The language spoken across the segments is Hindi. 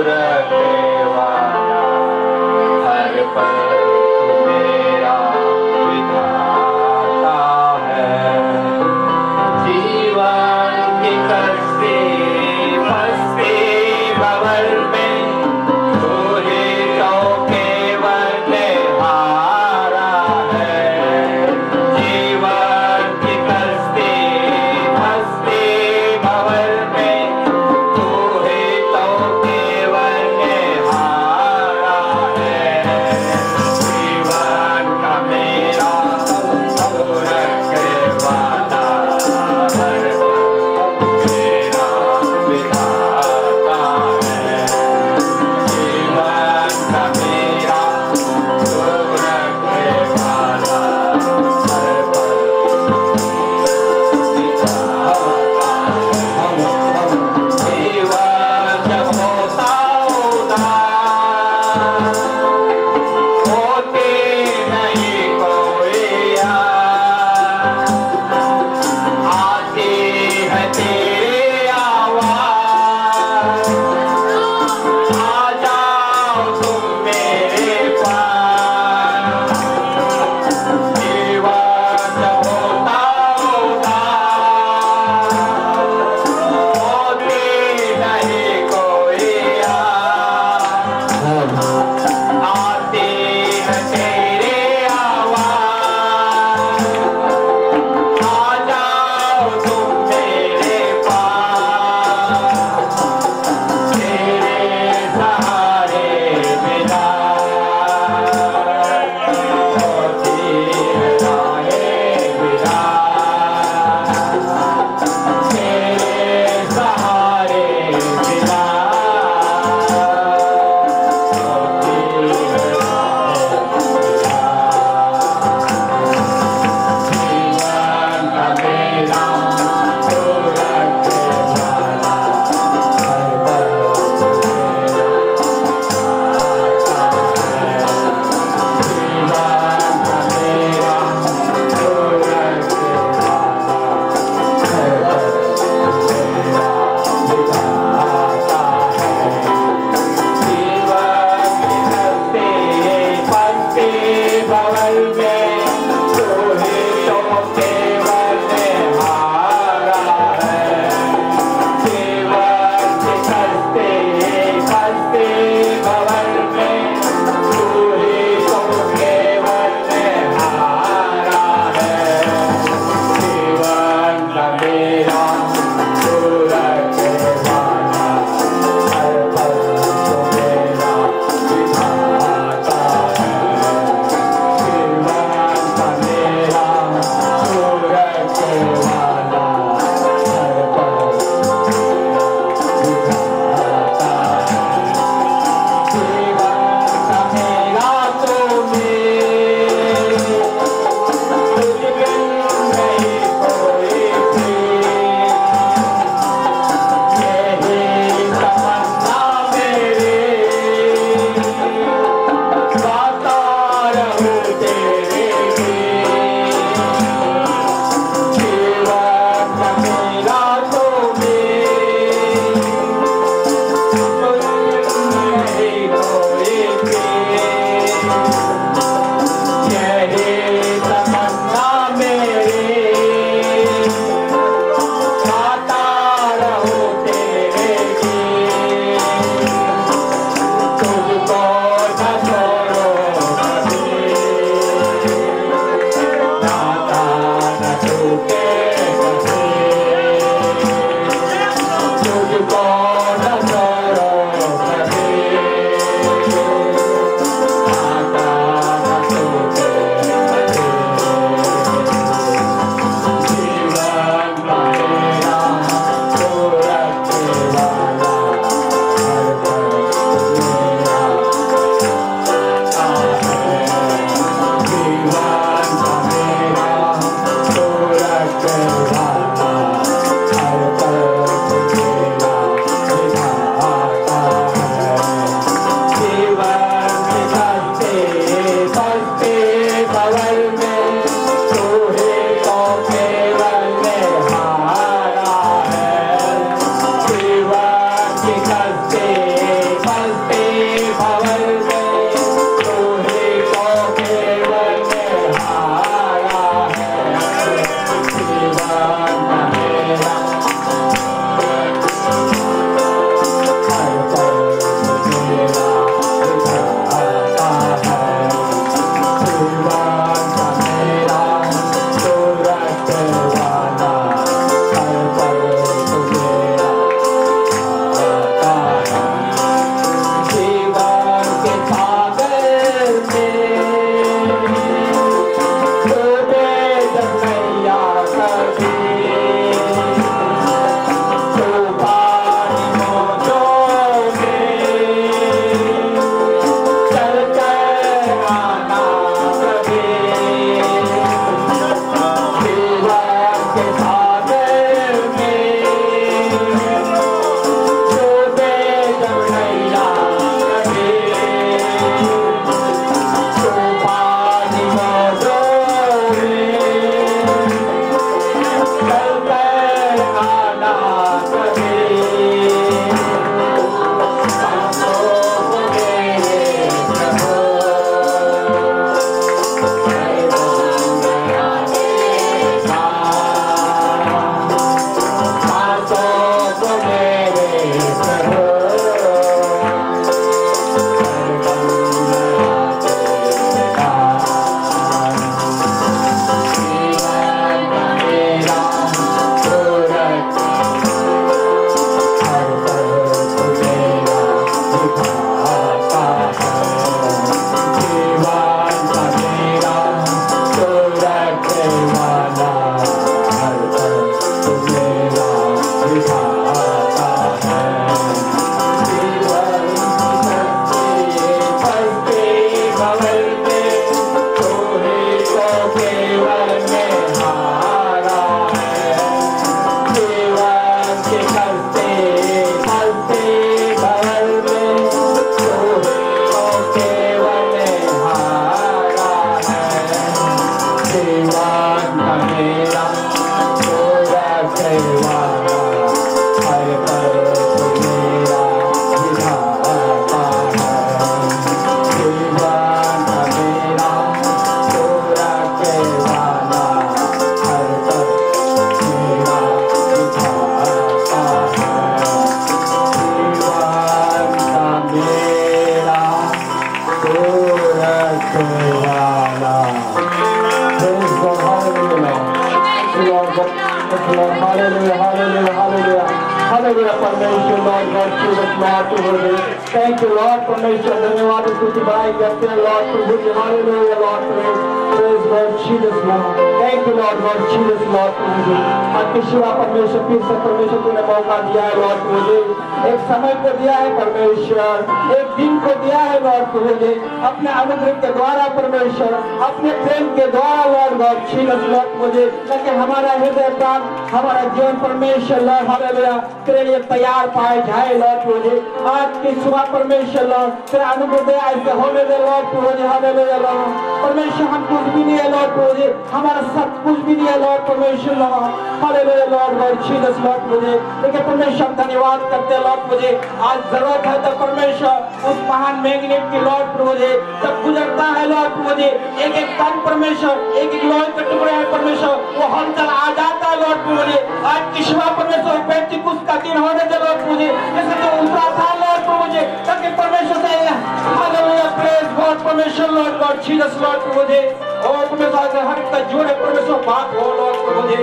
रखने वाला, हर पल तू मेरा विधाता है। जीवन की कश्ती फंसती बवल में, तू ही तो केवल हारा है। जीवन की कश्ती फंसती बवल में, तू ही तो केवल हारा है। जीवन का मेरा रखने वाला, हर पल मेरा विधाता है। जीवन का मेरा रखने वाला, हर पल विधाता है। जीवन जब होता उदास, होती नहीं कोई आस, आती है तेरी आवाज़, आ जाओ तुम मेरे पास। जीवन जब होता उदास, होती नहीं कोई आस, आती है तेरी आवाज़, आ जाओ तुम मेरे पास। तेरे सहारे बिना होती है राहें बिना, तेरे सहारे बिना होती है राहें बिना। जीवन का मेरा तू रखने वाला, हर पल मेरा विधाता है। जीवन का मेरा तू रखने वाला, हर पल मेरा विधाता है। जीवन की कश्ती फंसती बवल में, तू ही तो केवल हारा है। जीवन की कश्ती फंसती बवल में, तू ही तो केवल हारा है। जीवन का मेरा तू रखने वाला, हर पल तू मेरा विधाता है। जीवन का मेरा तू रखने वाला, हर पल विधाता है। जीवन का मेरा तुम्हें, तुझ बिन नहीं कोई प्रीत। यही तमन्ना मेरी, गाता रहूं तेरे गीत। जीवन का मेरा तुम्हें, तुझ बिन नहीं कोई प्रीत। यही तमन्ना मेरी, गाता रहूं तेरे गीत। तुझको न छोड़ो कभी, नाता न टूटे कभी। तुझको न छोड़ो कभी, नाता न टूटे कभी। जीवन का मेरा तू रखने वाला, हर पल मेरा विधाता है। जीवन का मेरा तू रखने वाला, हर पल मेरा विधाता है। जीवन की कश्ती फंसती बवल में, तू ही तो केवल हारा है। जीवन की कश्ती Lord God, Jesus, Lord, Prabhu ji. Thank you, Lord, परमेश्वर धन्यवाद स्तुति बड़ाई करते हैं Lord Prabhu ji. Hallelujah, Lord, praise God, Jesus, Lord. Thank you, Lord God, Jesus, Lord प्रभु जी। आपके शिवा परमेश्वर फिर से परमेश्वर तूने मौका दिया है Lord प्रभु जी। एक समय को दिया है परमेश्वर, एक दिन को दिया है Lord प्रभु जी। अपने अनुग्रह के द्वारा परमेश्वर, अपने प्रेम के द्वारा Lord God, Jesus, Lord प्रभु जी, ताकि हमारा हृदय प्राण, हमारा जीवन परमेश्वर Lord, हालेलुया, तेरे लिए तैयार पाए जाए Lord प्रभु जी। आज की सुबह परमेश्वर Lord, तेरा अनुग्रह ऐसे होने दे Lord प्रभु जी, हालेलुया Lord। परमेश्वर हम कुछ भी नहीं है Lord प्रभु जी, हमारा सब कुछ भी नहीं है Lord परमेश्वर Lord, hallelujah Lord God, Jesus, Lord प्रभु जी। लेकिन परमेश्वर धन्यवाद करते हैं Lord प्रभु जी। आज जरूरत है तो परमेश्वर उस महान मैग्नेट की Lord प्रभु जी, जब गुजरता है Lord प्रभु जी, एक एक कण परमेश्वर, एक एक लोहे के टुकड़े है परमेश्वर, वो हलचल आ जाता है Lord प्रभु जी। आज की सुबह परमेश्वर पेंटिकुस्त का दिन होने दे Lord प्रभु जी, जैसे तो उतरा था Lord प्रभु जी, ताकि परमेश्वर से हालेलुया प्रेज गॉड परमेश्वर Lord God, Jesus, Lord प्रभु जी। और परमेश्वर हर एक का जोड़े परमेश्वर बात हो Lord प्रभु जी।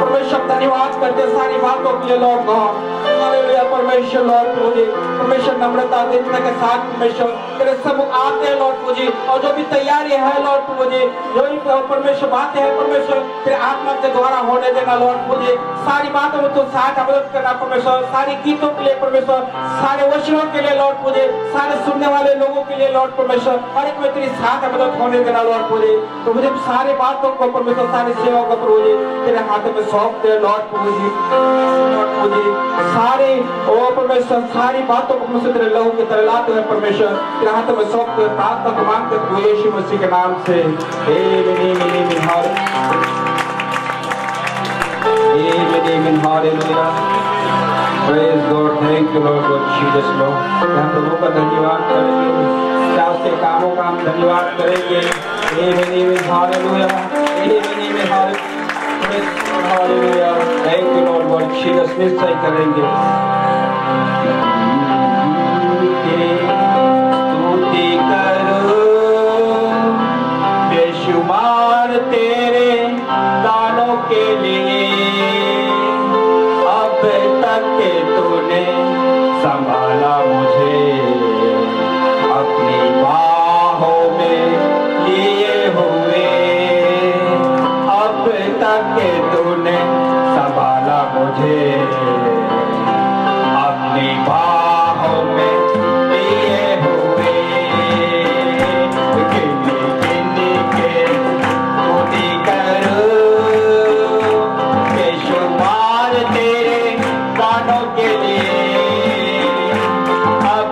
परमेश्वर धन्यवाद करते सारी बातों के लिए Lord God, हालेलुया परमेश्वर Lord प्रभु जी। परमेश्वर नम्रता देने के साथ परमेश्वर तेरे सम्मुख आते हैं Lord प्रभु जी। और जो भी तैयारी है Lord प्रभु जी, जो भी परमेश्वर बातें हैं परमेश्वर तेरे आत्मा के द्वारा होने देना Lord प्रभु जी। सारी बातों में तो साथ मदद करना परमेश्वर, सारी गीतों के लिए परमेश्वर, सारे वचनों के लिए Lord प्रभु जी, सारे सुनने वाले लोगों के लिए Lord परमेश्वर, हर एक में तेरी साथ मदद होने देना Lord प्रभु जी। तो मुझे सारी बातों को परमेश्वर, सारी सेवा को प्रभु जी तेरे हाथों में सौंप दे Lord प्रभु जी, Lord प्रभु जी। सारे ओ परमेश्वर, सारी बातों को परमेश्वर तेरे लहू के तले लाते हैं परमेश्वर, तेरे हाथों में सौंप दे, प्रार्थना को मांगते हैं प्रभु यीशु मसीह के नाम से, आमीन, hallelujah. Praise God, thank you Lord God, Jesus, Lord। हम प्रभु का धन्यवाद करेंगे, चार से कामों का हम धन्यवाद करेंगे। आमीन, hallelujah, hallelujah. Thank you Lord God, Jesus, निश्चय करेंगे। स्तुति करो बेशुमार तेरे दानों के लिए, अब तक के तूने संभाला मुझे, अपनी बाहों में लिए हुए, अब तक के तूने संभाला मुझे, अपनी बाहों में लिए हुए, गिन गिन के स्तुति करो बेशुमार तेरे दानों के लिए, अब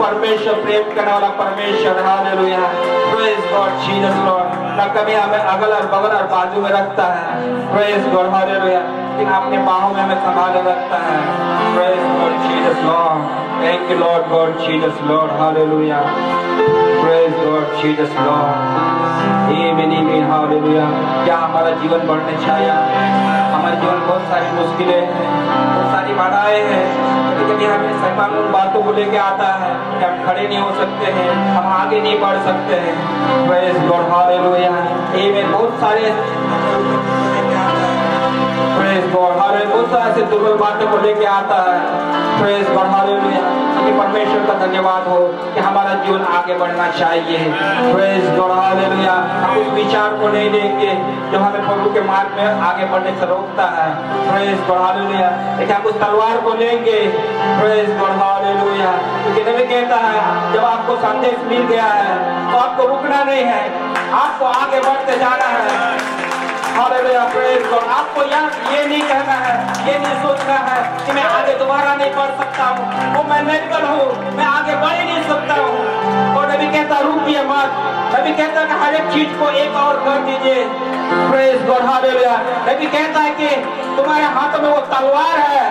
परमेश्वर, प्रेम करने वाला परमेश्वर। Hallelujah, praise God Jesus Lord. ना कभी हमें अगल और बगल और बाजू में रखता है, प्रेज गॉड हालेलुया, लेकिन अपने बाहों में हमें संभाले रखता है। Praise God Jesus Lord. Thank you Lord God Jesus Lord. Hallelujah, praise God Jesus Lord. Hallelujah. क्या हमारा जीवन बढ़ने चाहिए? हमारे जीवन बहुत सारी मुश्किलें हैं, बहुत सारी बाधाएं हैं। कभी हमें शैतान उन बातों को लेके आता है कि हम खड़े नहीं हो सकते हैं, हम आगे नहीं बढ़ सकते हैं। Praise God hallelujah. आमीन। बहुत सारे प्रेज गॉड हालेलुया, बहुत सारे ऐसे दुर्बल बातों को लेके आता है। Praise God hallelujah. कि परमेश्वर का धन्यवाद हो कि हमारा जीवन आगे बढ़ना चाहिए। Praise God hallelujah. हम उस विचार को नहीं लेंगे जो हमें प्रभु के मार्ग में आगे बढ़ने से रोकता है। Praise God hallelujah. लेकिन हम उस तलवार को लेंगे। Praise God hallelujah. क्योंकि नबी कहता है जब आपको संदेश मिल गया है तो आपको रुकना नहीं है, आपको आगे बढ़ते जाना है। Hallelujah, praise God. आपको ये नहीं कहना है, ये नहीं सोचना है कि मैं आगे दोबारा नहीं बढ़ सकता हूँ, वो मैं मेंटल हूँ, मैं आगे बढ़ ही नहीं सकता हूँ। और नबी कहता रुकिए मत। नबी कहता है हर एक चीज को एक और कर दीजिए। Praise God hallelujah. नबी कहता है कि तुम्हारे हाथों में वो तलवार है,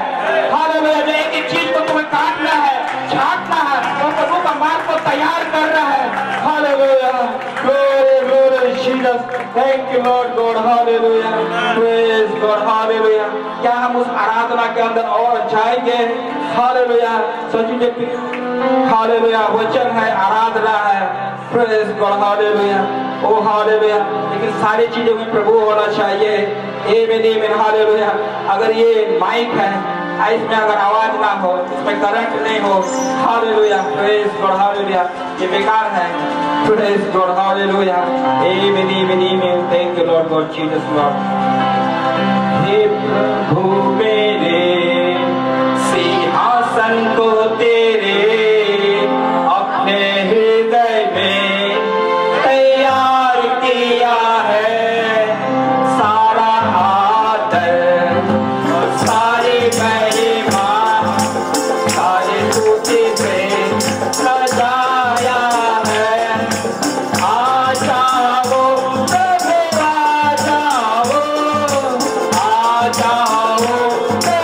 हालेलुया, जो एक एक चीज को तुम्हें काटना है, छाटना है, और प्रभु का मार्ग को तैयार कर रहा है। Hallelujah, glory glory Jesus. Thank you Lord God hallelujah, praise God hallelujah. क्या हम उस आराधना के अंदर और जाएंगे? हालेलुया। सजीले हालेलुया, वचन है, आराधना है। प्रेज गॉड हालेलुया, ओ हालेलुया। लेकिन सारी चीजों में प्रभु होना चाहिए। आमीन, हालेलुया। अगर ये माइक है, इसमें अगर आवाज ना हो, इसमें करंट नहीं हो, हालेलुया, प्रेज गॉड हालेलुया, ये बेकार है। Praise God hallelujah. आमीन। Thank you Lord God Jesus lord. हे प्रभु मेरे सिंहासन को तेरे अपने हृदय में तैयार किया है। सारा आदर और सारी महिमा सारी स्तुति से सजाया है। आ जाओ प्रभु, आ जाओ, आ जाओ।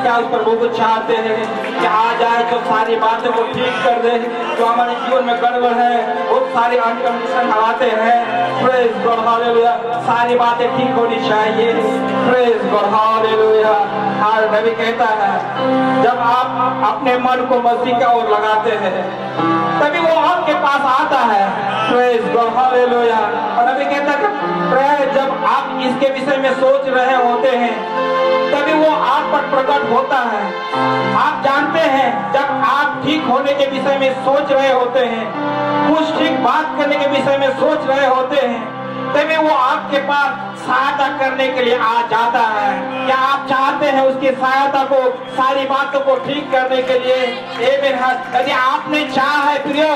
क्या उस प्रभु को चाहते हैं कि आ जाए तो सारी बातें को ठीक कर दे। जो हमारे जीवन में गड़बड़ है, बहुत सारी अनकंडीशन आते हैं, प्रेज गॉड हालेलुया, सारी बातें ठीक होनी चाहिए। Praise God hallelujah. हर नबी कहता है जब आप अपने मन को मसीह की ओर लगाते हैं तभी वो आपके पास आता है। Praise God hallelujah. और नबी कहता है जब आप इसके विषय में सोच रहे होते हैं तभी वो आप पर प्रकट होता है। आप जानते हैं जब आप ठीक होने के विषय में सोच रहे होते हैं, कुछ ठीक बात करने के विषय में सोच रहे होते हैं, तभी वो आपके पास सहायता करने के लिए आ जाता है। क्या आप चाहते हैं उसकी सहायता को, सारी बातों को ठीक करने के लिए? यदि आपने चाहा है प्रियो,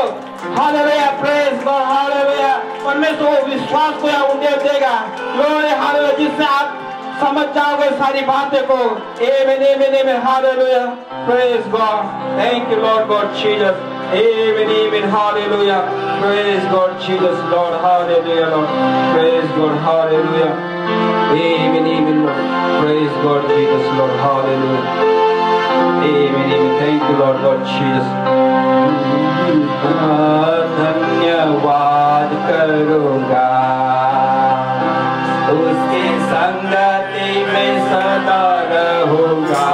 हालेलुया, प्रेज गॉड हालेलुया, परमेश्वर विश्वास को या उन्हें देगा ग्लोरी हालेलुया, जिससे आप समझ जाओगे सारी बातें को। Amen amen amen hallelujah, praise God, thank you Lord God Jesus. Amen, amen, hallelujah. Praise God, Jesus, Lord, hallelujah, Lord. Praise God, hallelujah. Amen, amen, Lord. Praise God, Jesus, Lord, hallelujah. Amen, amen. Thank you, Lord God, Jesus. धन्यवाद करूँगा उसकी संगति में सदा रहूँगा।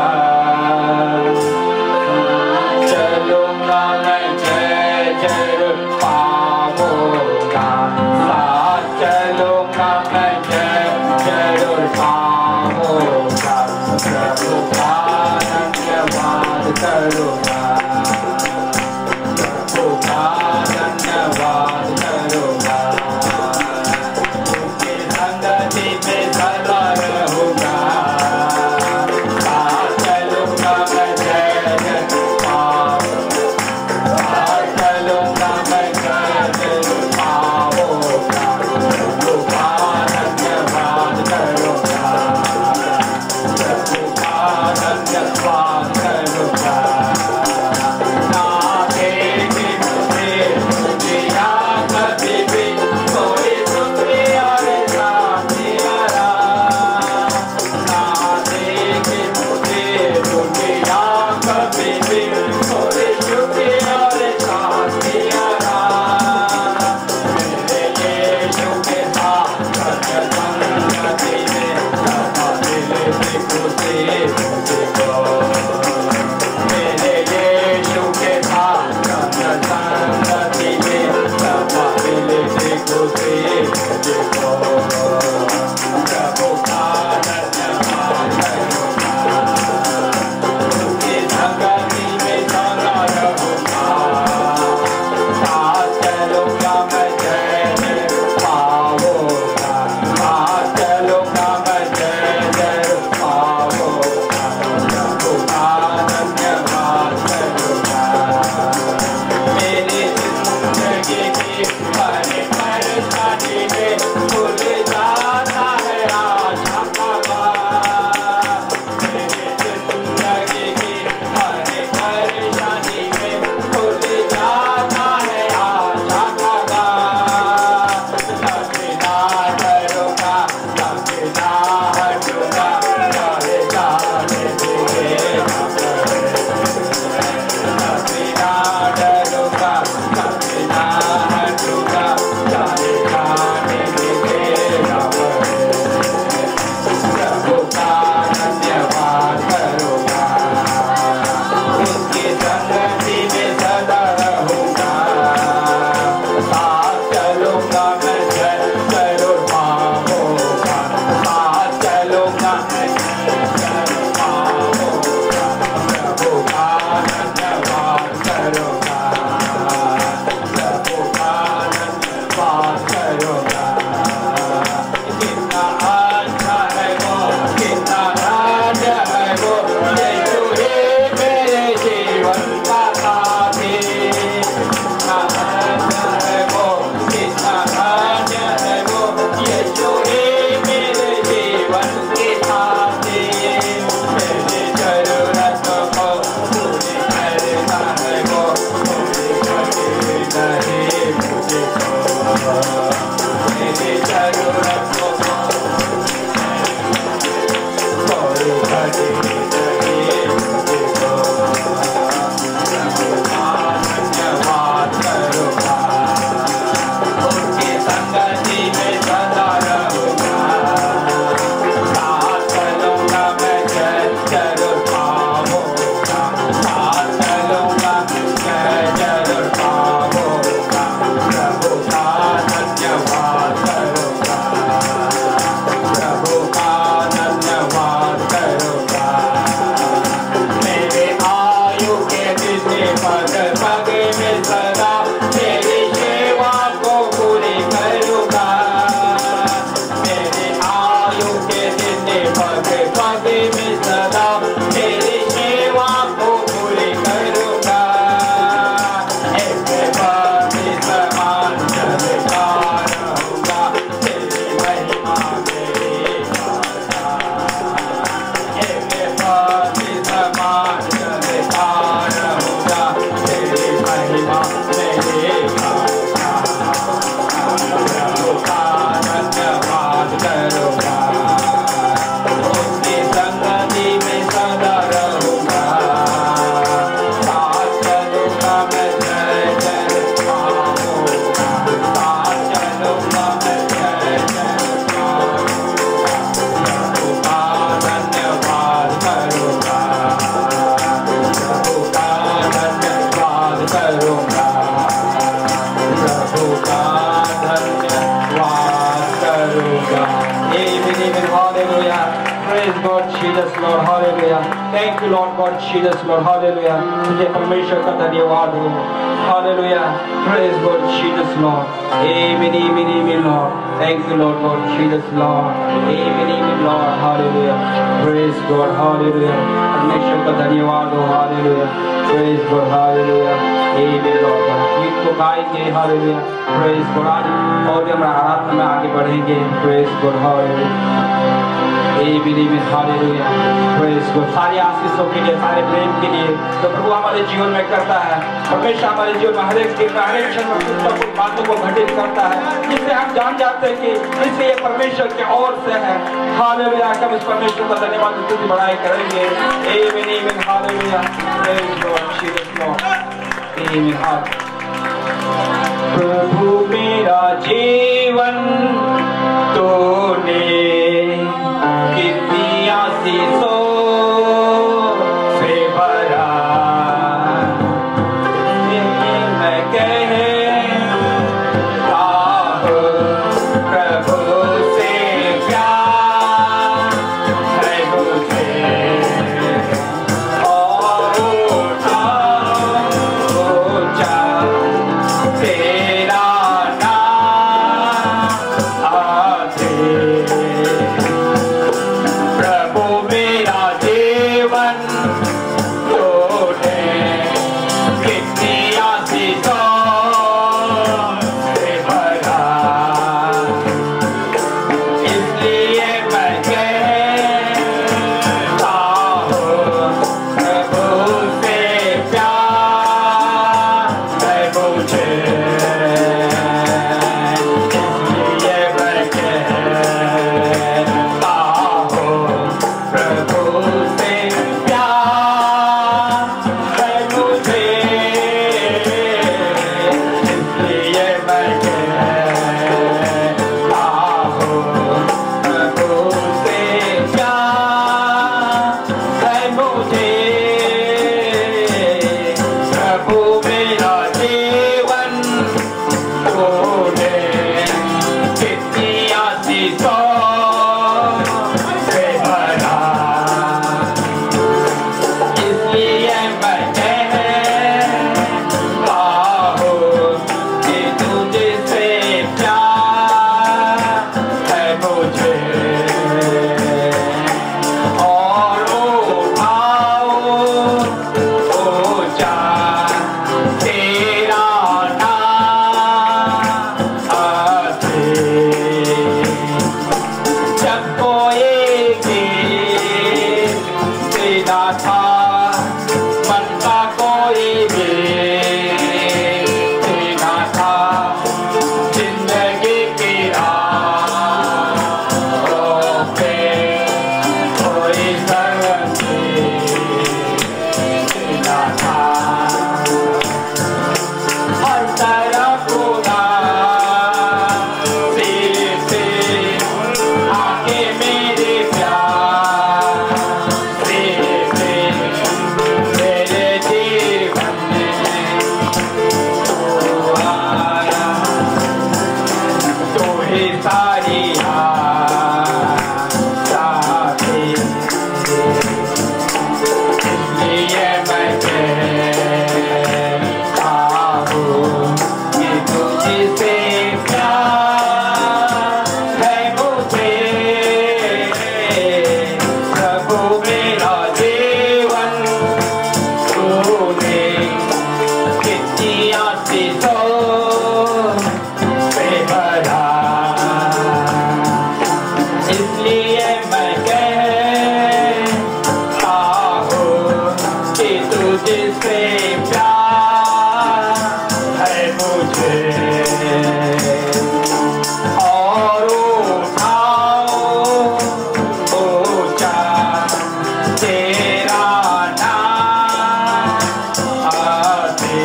you Lord God Jesus Lord. Hallelujah. तुझे परमेश्वर का धन्यवाद हो. Hallelujah. Praise God Jesus Lord. Amen, amen, amen Lord. Thank you Lord God Jesus Lord. Amen, amen Lord. Hallelujah. Praise God. Hallelujah. परमेश्वर का धन्यवाद हो. Hallelujah. Praise God. Hallelujah. Amen Lord God. गीत को गाएंगे. Hallelujah. Praise God. आज और हम आराधना में आगे बढ़ेंगे. Praise God. Hallelujah. Amen, amen, hallelujah. Praise God. सारी आशीषों के लिए, सारे प्रेम के लिए तो प्रभु हमारे जीवन में करता है. हमेशा हमारे जीवन में हर एक दिन में, हर एक क्षण में कुछ न कुछ बातों को घटित करता है, जिससे हम जान जाते हैं कि इससे ये परमेश्वर की ओर से है. हालेलुया. हम इस परमेश्वर का धन्यवाद स्तुति बढ़ाई करेंगे. Amen, amen, hallelujah. Praise God, Jesus Lord. Amen, hallelujah. प्रभु मेरा जीवन तूने कितनी आशीषों से भरा. मैं कहता हूँ प्रभु से प्यार है मुझे और ऊंचा तेरा नाम आते. प्रभु मेरा जीवन तूने कितनी आशीषों से भरा. इसलिए मैं कहता हूँ प्रभु से प्यार है मुझे. इसलिए मैं कहता हूँ प्रभु से प्यार है मुझे. इसलिए मैं कहता हूँ प्रभु से प्यार है मुझे. प्रभु मेरा जीवन तूने कितनी आशीषों से भरा. इसलिए मैं कहता हूँ कि तुझसे प्यार है मुझे और उठाओ ऊंचा तेरा नाम आते. जब कोई गीत देना था, मन का कोई गीत देना था, जिंदगी की राहों पे कोई संगीत देना था. हर तरफ उदासी से आके मेरे प्यार से मेरे जीवन में तू आया. तू ही सारी आशा थी. इसलिए मैं कहता हूँ कि तुझसे प्यार है मुझे. प्रभु मेरा जीवन तूने कितनी आशीषों से भरा. इसलिए मैं कहता हूँ कि तुझसे प्यार है मुझे और उठाओ ऊंचा तेरा नाम आते.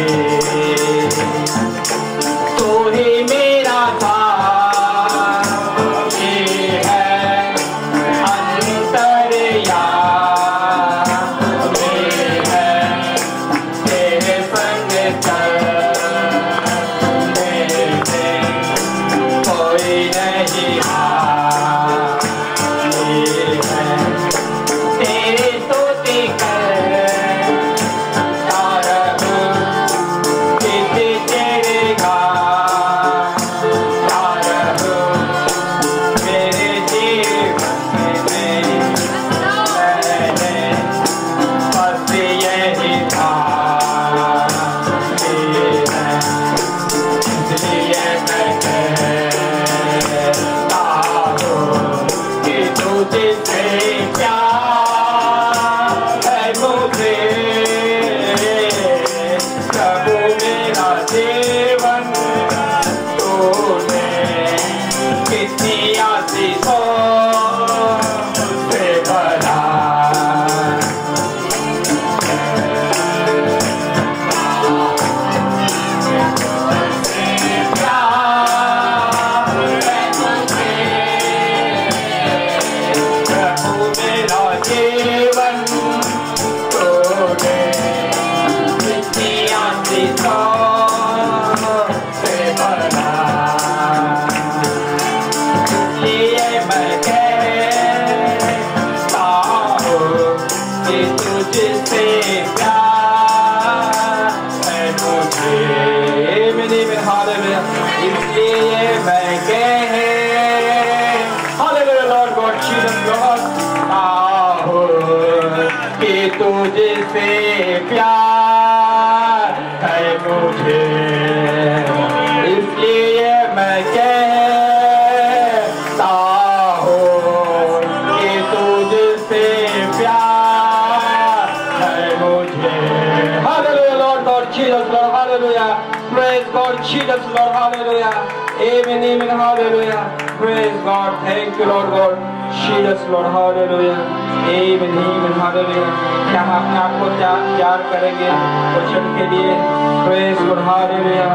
तू ही मेरा साथी है अंतर्यामी है. तेरे संग चलने प्यार है मुझे, इसलिए मैं कहता हूँ कि तुझसे प्यार है मुझे। Hallelujah Lord God Jesus Lord, hallelujah praise God Jesus Lord, hallelujah amen amen hallelujah praise God thank you Lord God Jesus Lord, hallelujah amen amen hallelujah. क्या हम अपने आप को तैयार करेंगे वचन के लिए? प्रेज गॉड हालेलुया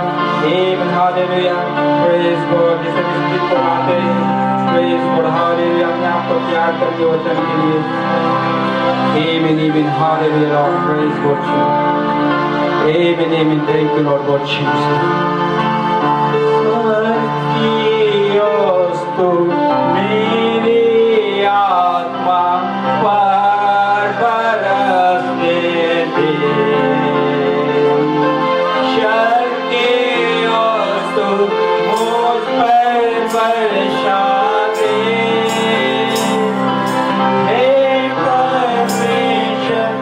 आमेन हालेलुया प्रेज गॉड। जैसे इस गीत को गाते हैं प्रेज गॉड हालेलुया, अपने आप को तैयार करके वचन के लिए amen amen hallelujah Lord praise God amen amen thank you Lord God Jesus. तो मेरी आत्मा पर बरसने दे, शर के ओस्तु मुझ पर बरसा दे, हे परमेश्वर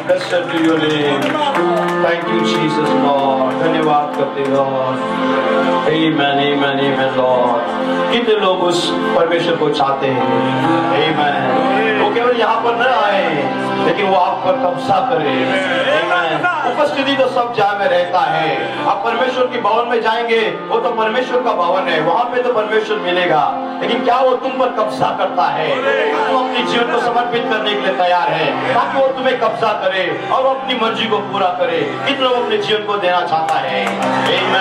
Blessed be your name. Thank you, Jesus, Lord. धन्यवाद करते Lord. Amen, amen, amen, Lord. कितने लोग उस परमेश्वर को चाहते हैं? Amen. वो केवल यहाँ पर न आए, लेकिन वो आप पर कब्जा करे। उपस्थिति तो सब जगह में रहता है। आप परमेश्वर के भवन में जाएंगे, वो तो परमेश्वर का भवन है, वहां पे तो परमेश्वर मिलेगा, लेकिन क्या वो तुम पर कब्जा करता है? तुम अपने जीवन को समर्पित करने के लिए तैयार है ताकि वो तुम्हें कब्जा करे और अपनी मर्जी को पूरा करे? कितने लोग अपने जीवन को देना चाहता है? आमीन,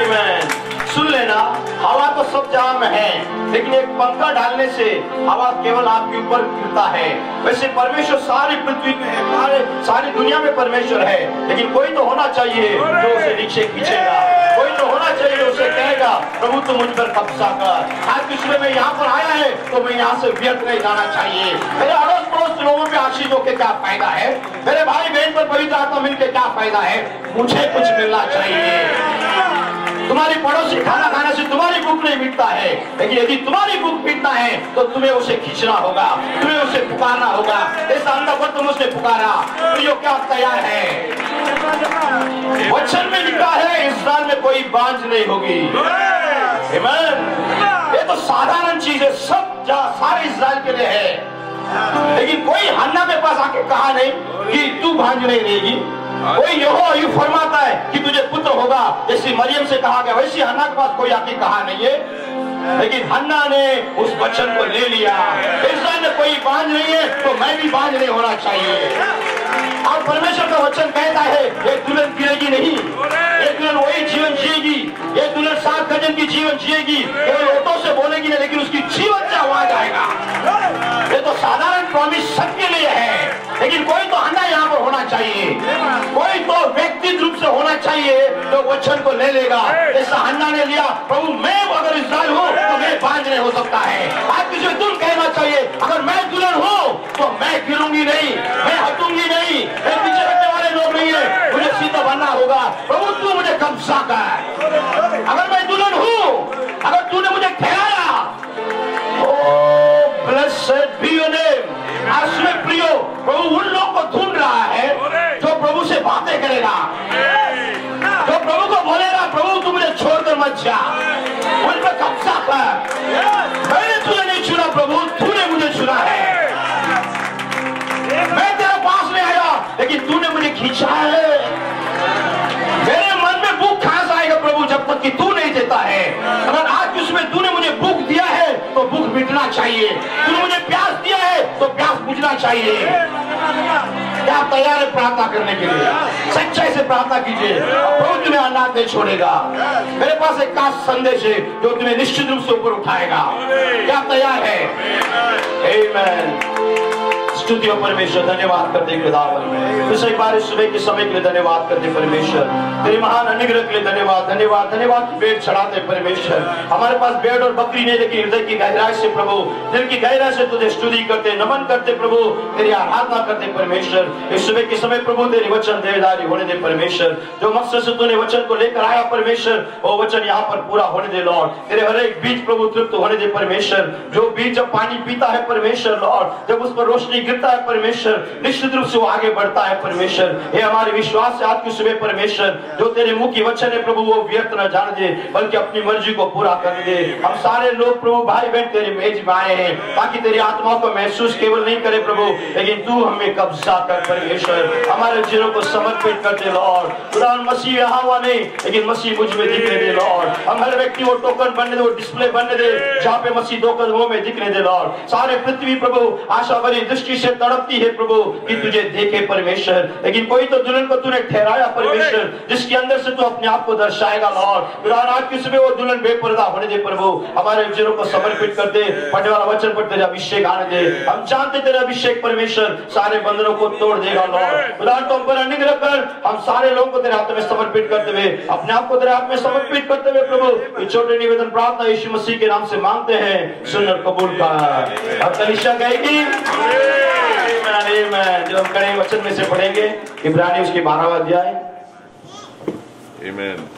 आमीन। सुन लेना, हवा तो सब जगह में है, लेकिन एक पंखा डालने से हवा केवल आपके ऊपर गिरता है। वैसे परमेश्वर सारी पृथ्वी में है, सारी दुनिया में परमेश्वर है, लेकिन कोई तो होना चाहिए जो उसे नीचे खींचेगा। कोई तो होना चाहिए जो उसे कहेगा प्रभु तू मुझ पर कब्जा कर। आज पिछले में यहाँ पर आया है तो मैं यहाँ से व्यर्थ नहीं जाना चाहिए। मेरे अड़ोस पड़ोस लोगों पे आशीष होकर क्या फायदा है? मेरे भाई बहन पर पवित्र आत्मा मिलकर क्या फायदा है? मुझे कुछ मिलना चाहिए। तुम्हारी पड़ोसी खाना खाने से तुम्हारी भूख नहीं मिटता है, लेकिन यदि तुम्हारी भूख मिटता है तो तुम्हें उसे खींचना होगा, तुम्हें उसे पुकारना होगा। इस अंदर पर तुम उसे पुकारा तो यो क्या तैयार है? वचन में लिखा है इस्राएल में कोई बांझ नहीं होगी। आमीन। ये तो साधारण चीज है, सब सारे इस्राएल के लिए है, लेकिन कोई हन्ना के पास आके कहा नहीं कि तू बांझ नहीं रहेगी। कोई यहोवा यूं फरमाता है कि तुझे पुत्र होगा, जैसे मरियम से कहा गया, वैसे हन्ना के पास कोई आके कहा नहीं है, लेकिन हन्ना ने उस वचन को ले लिया। इस्राएल में कोई बांझ नहीं है तो मैं भी बांझ नहीं होना चाहिए। और परमेश्वर का वचन कहता है ये दुल्हन गिरेगी नहीं, ये दुल्हन वही जीवन जिएगी, ये दुल्हन 7 गजन की जीवन जिएगी, केवल होठों से बोलेगी नहीं, लेकिन उसकी जीवन से आवाज आएगा। ये तो साधारण प्रॉमिस सबके लिए है, लेकिन कोई तो हन्ना यहाँ पर होना चाहिए, कोई तो व्यक्तिगत रूप से होना चाहिए जो वचन को ले लेगा। जैसा हन्ना ने लिया, प्रभु मैं अगर इस्राएल हूँ तो मैं बांझ नहीं हो सकता है। आज किसी तुम कहना चाहिए अगर मैं दुल्हन हूँ तो मैं गिरूंगी नहीं, मैं हटूंगी नहीं, मैं पीछे रखने वाले लोग नहीं है, मुझे सीधा बनना होगा। प्रभु तू मुझे कब्जा कर। अगर मैं दुल्हन हूँ, अगर तूने मुझे ठहराया, ओह ब्लेस्ड बी योर नेम। आज में प्रियो प्रभु उन लोगों को ढूंढ रहा है जो प्रभु से बातें करेगा, जो प्रभु को बोलेगा प्रभु तू मुझे छोड़कर मत जा, उन पर कब्जा कर। मैंने तुझे नहीं चुना प्रभु, तूने मुझे चुना है। मैं तेरे पास में आया लेकिन तूने मुझे खींचा है। मेरे मन में भूख कहां से आएगा प्रभु जब तक कि तू नहीं देता है। अगर आज उसमें तूने मुझे भूख दिया है तो भूख मिटना चाहिए, तूने मुझे प्यास दिया है तो प्यास बुझना चाहिए। क्या आप तैयार है प्रार्थना करने के लिए? सच्चाई से प्रार्थना कीजिए, प्रभु तुम्हें अनाथ नहीं छोड़ेगा। मेरे पास एक खास संदेश है जो तुम्हें निश्चित रूप से ऊपर उठाएगा। क्या आप तैयार है? आमीन। स्तुति हो परमेश्वर, धन्यवाद करते खुदावन। एक बार इस सुबह के समय के लिए धन्यवाद करते परमेश्वर, तेरे महान अनुग्रह के लिए धन्यवाद, धन्यवाद, धन्यवाद की भेंट चढ़ाते परमेश्वर। हमारे पास भेड़ और बकरी नहीं, लेकिन हृदय की गहराई से प्रभु, दिल की गहराई से तुझे स्तुति करते, नमन करते प्रभु, तेरी आराधना करते परमेश्वर। इस सुबह के समय प्रभु तेरे वचन देवदारी होने दे परमेश्वर। जो मकसद से तूने वचन को लेकर आया परमेश्वर, वो वचन यहाँ पर पूरा होने दे लॉर्ड। तेरे हर एक बीज प्रभु तृप्त होने दे परमेश्वर। जो बीज जब पानी पीता है परमेश्वर लॉर्ड, जब उस पर रोशनी गिरता है परमेश्वर, निश्चित रूप से वो आगे बढ़ता है परमेश्वर। ये हमारे विश्वास से आज की सुबह परमेश्वर, जो तेरे मुख की वचन है प्रभु वो व्यर्थ न जाने दे, बल्कि अपनी मर्जी को पूरा कर दे। हम सारे लोग प्रभु भाई बहन तेरे मेज में आए हैं ताकि तेरी आत्मा को महसूस केवल नहीं करे प्रभु, लेकिन तू हमें कब्जा कर परमेश्वर। हमारे जीवनों को समर्पित कर दे लॉर्ड। खुदा मसीह यहाँ हुआ नहीं, लेकिन मसीह मुझ में दिखने दे लॉर्ड। हम हर व्यक्ति वो टोकन बनने दे, वो डिस्प्ले बनने दे जहाँ पे मसीह दो कदमों में दिखने दे लॉर्ड। सारे पृथ्वी प्रभु आशा भरी दृष्टि से तड़पती है प्रभु कि तुझे देखे परमेश्वर, लेकिन कोई तो दुल्हन को तूने ठहराया परमेश्वर, जिसके अंदर से तू अपने आप को दर्शाएगा लॉर्ड। खुदा आज की सुबह वो दुल्हन बेपर्दा होने दे प्रभु। हमारे जीवनों को समर्पित कर दे, पढ़ने वाला वचन पर तेरा अभिषेक आने दे। हम जानते तेरा अभिषेक परमेश्वर सारे बंधनों को तोड़ देगा लॉर्ड। खुदा तो हम पर अनुग्रह कर, हम सारे लोगों को तेरे हाथ में समर्पित करते हुए, अपने आप को तेरे हाथ में समर्पित करते हुए प्रभु, ये छोटे निवेदन प्रार्थना यीशु मसीह के नाम से मांगते हैं, सुन कबूल कर। अब कलीसिया कहेगी जब हम करें वचन में से पढ़ेंगे इब्रानी उसके 12वां अध्याय, आमीन।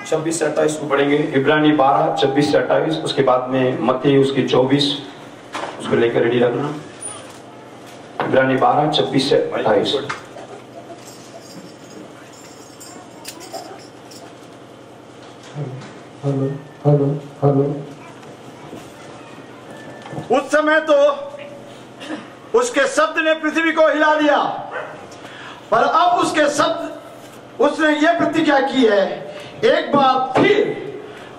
26 से 28 को पढ़ेंगे। इब्रानी 12 26 से 28, उसके बाद में मत्ती उसकी 24, उसको लेकर रेडी रखना। इब्रानी 12 26 से 28। हेलो हेलो हेलो उस समय तो उसके शब्द ने पृथ्वी को हिला दिया, पर अब उसके शब्द उसने ये प्रतिज्ञा की है, एक बार फिर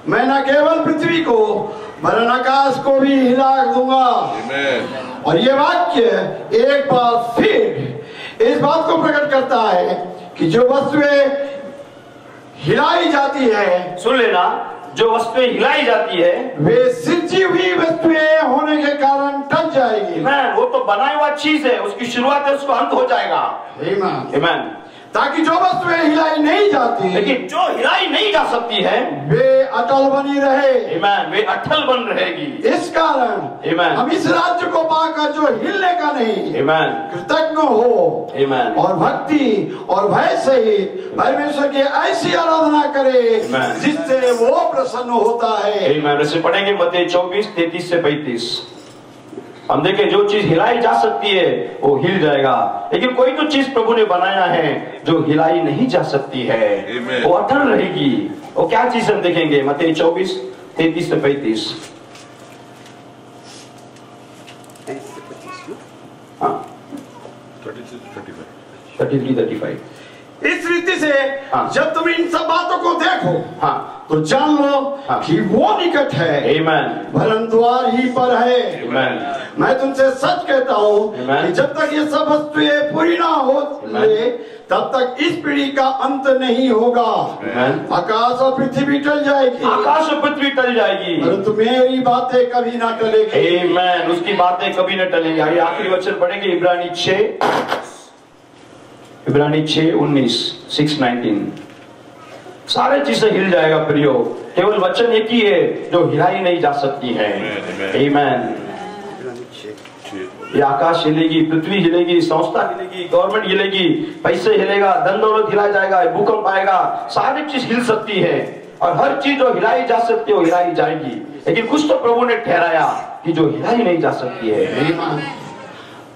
मैं न केवल पृथ्वी को वरन आकाश को भी हिला दूंगा। और ये वाक्य एक बार फिर इस बात को प्रकट करता है कि जो वस्तुएं हिलाई जाती है, सुन लेना, जो वस्तुएं हिलाई जाती है वे सिंची हुई वस्तुएं होने के कारण टल जाएगी। वो तो बनाई हुआ चीज है, उसकी शुरुआत है, उसका अंत हो जाएगा। आमीन। ताकि जो वस्तुएं हिलाई नहीं जाती, लेकिन जो हिलाई नहीं जा सकती है वे अटल बनी रहे। आमीन। वे अटल बन रहेगी। इस कारण आमीन। हम इस राज्य को पाकर जो हिलने का नहीं, आमीन, कृतज्ञ हो आमीन, और भक्ति और भय सहित परमेश्वर की ऐसी आराधना करे जिससे वो प्रसन्न होता है। आमीन। ऐसे पढ़ेंगे मत्ती 24:33 से 35। हम देखें, जो चीज हिलाई जा सकती है वो हिल जाएगा, लेकिन कोई तो चीज प्रभु ने बनाया है जो हिलाई नहीं जा सकती है, वो अटल रहेगी। वो क्या चीज हम देखेंगे? मत्ती 24:33 से 35। हाँ, 33-35। इस रीति से जब तुम इन सब बातों को देखो तो जान लो कि वो निकट है, वरन द्वार ही पर है। मैं तुमसे सच कहता हूँ कि जब तक ये सब वस्तुएं पूरी ना हो ले, तब तक इस पीढ़ी का अंत नहीं होगा। आकाश और पृथ्वी टल जाएगी, आकाश और पृथ्वी टल जाएगी, परंतु मेरी बातें कभी ना टलेगी। आमीन। उसकी बातें कभी ना टलेंगी। आइए आखिरी वचन पढ़ेंगे, इब्रानी 6:19, 6:19। सारे चीजें हिल जाएगा प्रियो, केवल वचन एक ही है जो हिलाई नहीं जा सकती है। आमीन। ये आकाश हिलेगी, पृथ्वी हिलेगी, संस्था हिलेगी, गवर्नमेंट हिलेगी, पैसे हिलेगा, धन दौलत हिला जाएगा, भूकंप आएगा, सारी चीज हिल सकती है। और हर चीज जो हिलाई जा सकती है वो हिलाई जाएगी, लेकिन कुछ तो प्रभु ने ठहराया कि जो हिलाई नहीं जा सकती है।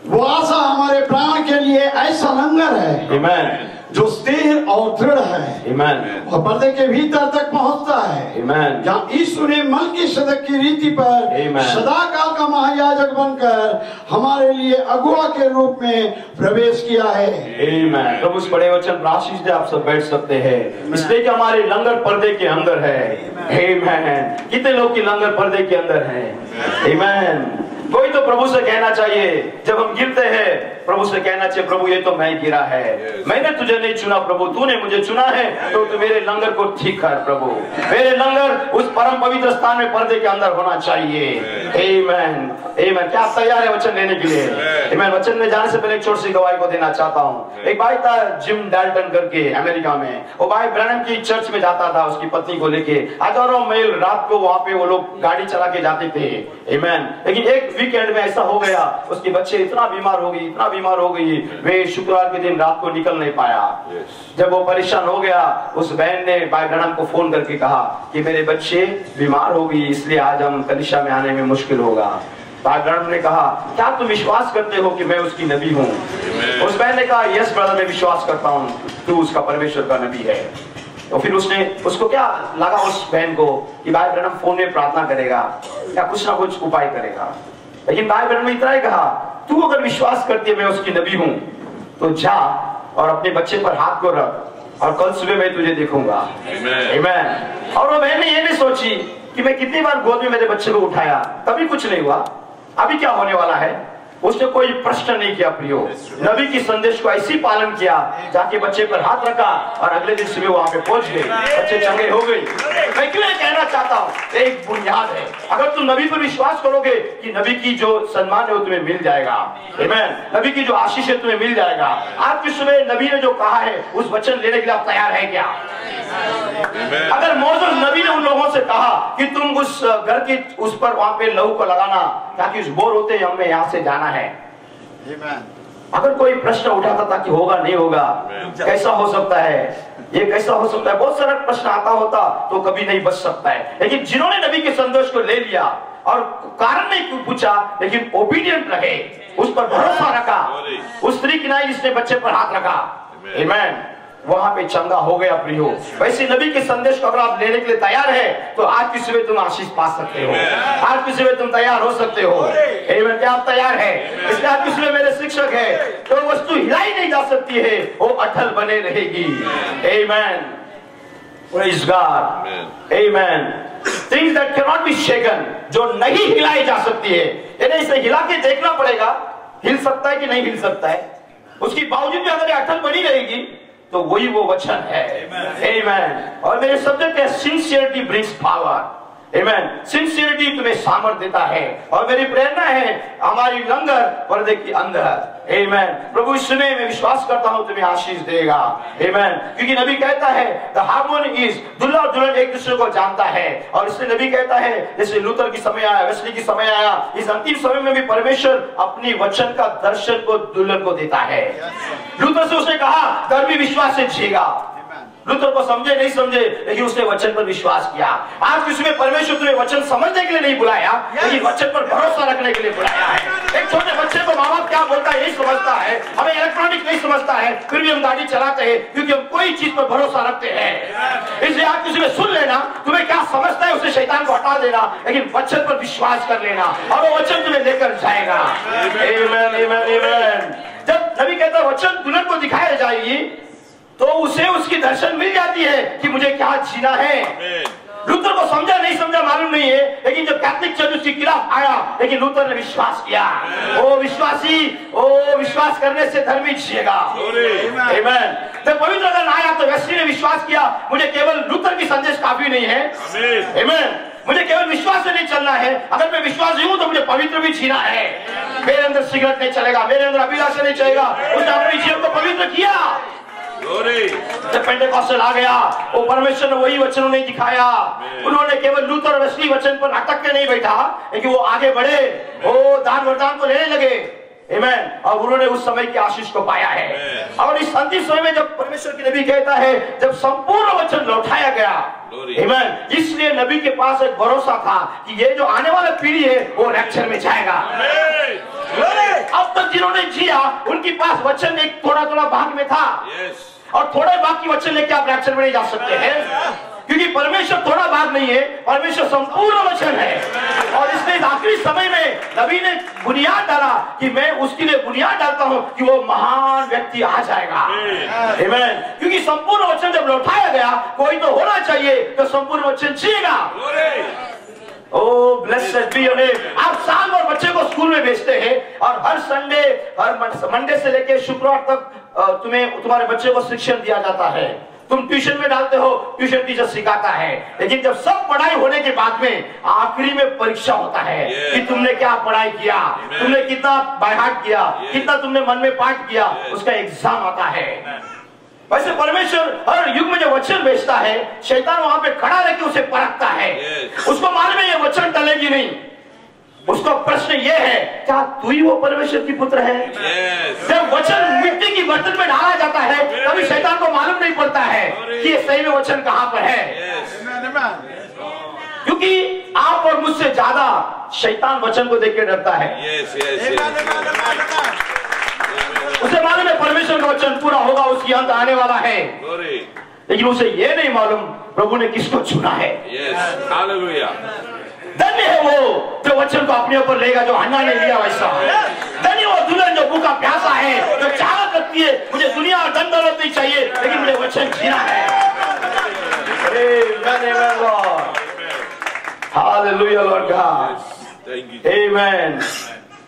वो आशा हमारे प्राण के लिए ऐसा लंगर है, आमीन, जो स्थिर और दृढ़ है, आमीन, और पर्दे के भीतर तक पहुंचता है, आमीन, जहाँ यीशु ने मलकीसदक की रीति पर सदा काल का महायाजक बनकर हमारे लिए अगुआ के रूप में प्रवेश किया है। आमीन। प्रभु इस बड़े वचन पर आशीष दे। आप सब बैठ सकते हैं, इसलिए कि हमारे लंगर पर्दे के अंदर है। आमीन। कितने लोग की लंगर पर्दे के अंदर है? आमीन। कोई तो प्रभु से कहना चाहिए, जब हम गिरते हैं प्रभु से कहना चाहिए, प्रभु ये तो मैं गिरा है, मैंने तुझे नहीं चुना प्रभु, तूने मुझे चुना है, तो तू मेरे लंगर को ठीक कर प्रभु। मेरे लंगर उस परम पवित्र स्थान में पर्दे के अंदर होना चाहिए। आमीन। आमीन। क्या आप तैयार है वचन लेने के लिए? आमीन। वचन में जाने से पहले एक छोटी सी गवाही को देना चाहता हूँ। एक भाई था जिम डाल्टन करके अमेरिका में, वो भाई ब्रैनम की चर्च में जाता था उसकी पत्नी को लेके। हजारों मील रात को वहां पे वो लोग गाड़ी चला के जाते थे। आमीन। लेकिन एक वीकेंड में ऐसा हो गया, उसके बच्चे इतना बीमार हो गई, वे शुक्रवार के दिन रात को निकल नहीं पाया। जब वो परेशान हो गया, उस बहन ने भाई ब्रैनम को फोन करके कहा कि मेरे बच्चे बीमार हो गई, इसलिए आज हम कलीसिया में आने में मुश्किल होगा। भाई ब्रैनम ने कहा, क्या तुम विश्वास करते हो कि मैं उसकी नबी हूँ? उस बहन ने कहा, यस ब्रदर, मैं विश्वास करता हूँ तू उसका परमेश्वर का नबी है। तो फिर उसको क्या लगा उस बहन को कि भाई ब्रैनम फोन में प्रार्थना करेगा या कुछ ना कुछ उपाय करेगा। लेकिन भाई ब्रैनम ने इतना ही कहा, तू अगर विश्वास करती है मैं उसकी नबी हूँ तो जा और अपने बच्चे पर हाथ को रख और कल सुबह मैं तुझे देखूंगा। आमीन। और वो बहन ने ये नहीं सोची कि मैं कितनी बार गोद में मेरे बच्चे को उठाया, कभी कुछ नहीं हुआ, अभी क्या होने वाला है। उसने कोई प्रश्न नहीं किया प्रियो, नबी की संदेश को ऐसी पालन किया, जाके बच्चे पर हाथ रखा और अगले दिन सुबह वहां पे पहुंच गए, बच्चे चंगे हो गए। मैं क्यों कहना चाहता हूँ, एक बुनियाद है, अगर तुम नबी पर विश्वास करोगे कि नबी की जो सम्मान है वो तुम्हें मिल जाएगा। आमीन। नबी की जो आशीष है तुम्हें मिल जाएगा। आज की सुबह नबी ने जो कहा है उस वचन लेने के लिए आप तैयार है क्या? अगर मौजूद नबी ने उन लोगों से कहा कि तुम उस घर की उस पर वहां पे लहू को लगाना ताकि उस बोर होते हमें यहाँ से जाना है, अगर कोई प्रश्न उठाता था कि होगा नहीं होगा, कैसा हो सकता है, ये कैसा हो सकता है, बहुत सारा प्रश्न आता होता तो कभी नहीं बच सकता है। लेकिन जिन्होंने नबी के संदेश को ले लिया और कारण नहीं क्यों पूछा, लेकिन ओबीडियंट रहे, उस पर भरोसा रखा, उस स्त्री की नहीं जिसने बच्चे पर हाथ रखा। आमीन। वहां पे चंगा हो गया प्रियो। वैसे नबी के संदेश को अगर आप लेने के लिए तैयार है तो आज की सुबह तुम आशीष पा सकते हो, आज की सुबह तुम तैयार हो सकते हो। आमीन। क्या आप तैयार है? इसलिए आज की सुबह मेरे शिक्षक है, तो वस्तु हिलाई नहीं जा सकती है, वो अटल बने रहेगी। आमीन। Praise God. Amen. Things that cannot be shaken, जो नहीं हिलाई जा सकती है, यानी इसे हिला के देखना पड़ेगा, हिल सकता है कि नहीं हिल सकता है, उसकी बावजूद भी अगर ये अटल बनी रहेगी तो वही वो वचन है। Amen. और मेरे सब्जेक्ट है sincerity brings power. Amen. Sincerity तुम्हें सामर्थ देता है, और मेरी प्रेरणा है हमारी लंगर पर्दे के अंदर। Amen. प्रभु इस समय मैं विश्वास करता हूं तुम्हें आशीष देगा। Amen. क्योंकि नबी कहता है द हार्मोनी इज, दुल्हा और दुल्हन एक दूसरे को जानता है, और इसलिए नबी कहता है जैसे लूथर की समय आया, वेस्ली की समय आया, इस अंतिम समय में भी परमेश्वर अपनी वचन का दर्शन को दुल्हन को देता है। लूथर से उसने कहा धर्मी विश्वास से जिएगा। लूथर को समझे नहीं समझे, लेकिन उसने वचन पर विश्वास किया। आज किसी में परमेश्वर तुम्हें वचन समझने के लिए नहीं बुलाया, लेकिन वचन पर भरोसा रखने के लिए बुलाया है। एक छोटे बच्चे को माँ बाप क्या बोलता है यही समझता है, हमें इलेक्ट्रॉनिक नहीं समझता है, फिर भी हम गाड़ी चलाते हैं क्योंकि हम कोई चीज पर भरोसा रखते हैं। इसलिए आज किसी में सुन लेना, तुम्हें क्या समझता है उसे शैतान को हटा देना, लेकिन वचन पर विश्वास कर लेना, और वो वचन तुम्हें लेकर जाएगा। आमीन, आमीन, आमीन। जब नबी कहता है वचन दुल्हन को दिखाया जाएगी, तो उसे उसकी दर्शन मिल जाती है कि मुझे क्या जीना है। लूथर को समझा नहीं समझा मालूम नहीं है, लेकिन जब कैथोलिक चर्च उसके खिलाफ आया, लेकिन लूथर ने विश्वास किया। ओ विश्वासी, ओ विश्वास करने से धर्मी जिएगा। आमीन। जब पवित्र आत्मा आया तो वेस्ली ने विश्वास किया, मुझे केवल लूथर की संदेश काफी नहीं है। आमीन। मुझे केवल विश्वास से नहीं चलना है, अगर मैं विश्वास हूं तो मुझे पवित्र भी जीना है। मेरे अंदर सिगरेट नहीं चलेगा, मेरे अंदर अभिलाषा नहीं चलेगा। उसने अपने जीवन को पवित्र किया। जब पेंटेकोस्टल आ गया, वो परमेश्वर ने वही वचन नहीं दिखाया। उन्होंने केवल लूथर और वेस्ली वचन पर अटक के नहीं बैठा, लेकिन वो आगे बढ़े, वो दान वरदान को लेने लगे। आमीन। और उन्होंने उस समय की आशीष को पाया है। और इस अंतिम समय में जब परमेश्वर की नबी कहता है जब संपूर्ण वचन लौटाया गया, आमीन, इसलिए नबी के पास एक भरोसा था कि ये जो आने वाला पीढ़ी है वो रैप्चर में जाएगा। अब तक जिन्होंने जिया उनके पास वचन एक थोड़ा थोड़ा भाग में था, और थोड़े भाग की वचन लेके आप रैप्चर में नहीं जा सकते हैं, क्योंकि परमेश्वर थोड़ा भाग नहीं है, परमेश्वर संपूर्ण वचन है। और इसलिए आखिरी समय में नबी ने बुनियाद डाला कि मैं उसके लिए बुनियाद डालता हूं कि वो महान व्यक्ति आ जाएगा। आमीन। क्योंकि संपूर्ण वचन जब लौटाया गया, कोई तो होना चाहिए तो संपूर्ण वचन जिएगा। Oh, blessed be your name. आप साल भर बच्चे को स्कूल में भेजते हैं, और हर संडे, हर मंडे से लेकर शुक्रवार तक तुम्हारे बच्चे को शिक्षण दिया जाता है। तुम ट्यूशन में डालते हो, ट्यूशन टीचर सिखाता है, लेकिन जब सब पढ़ाई होने के बाद में आखिरी में परीक्षा होता है कि तुमने क्या पढ़ाई किया, तुमने कितना बाय हार्ट किया, कितना तुमने मन में पाठ किया, उसका एग्जाम आता है। वैसे परमेश्वर हर युग में जो वचन भेजता है, शैतान वहां पे खड़ा रह के उसे परखता है। उसको मालूम है ये वचन टलेगी नहीं। उसका प्रश्न ये है, क्या तू ही वो परमेश्वर की पुत्र है? जब वचन मिट्टी की बर्तन में डाला जाता है, तभी शैतान को मालूम नहीं पड़ता है कि ये सही में वचन कहां पर है। क्योंकि आप और मुझसे ज्यादा शैतान वचन को देख के डरता है। उसे मालूम है परमेश्वर का वचन पूरा होगा, उसकी अंत आने वाला है, लेकिन उसे ये नहीं मालूम प्रभु ने किसको चुना है। धन्य है वो जो वचन को अपने ऊपर लेगा, जो हन्ना ने लिया वैसा। धन्य वो दुल्हन जो भूखा प्यासा है, जो चाहत रखती है मुझे दुनिया और धन दौलत नहीं चाहिए, लेकिन मुझे वचन जीना है। Hallelujah Lord God. आमीन।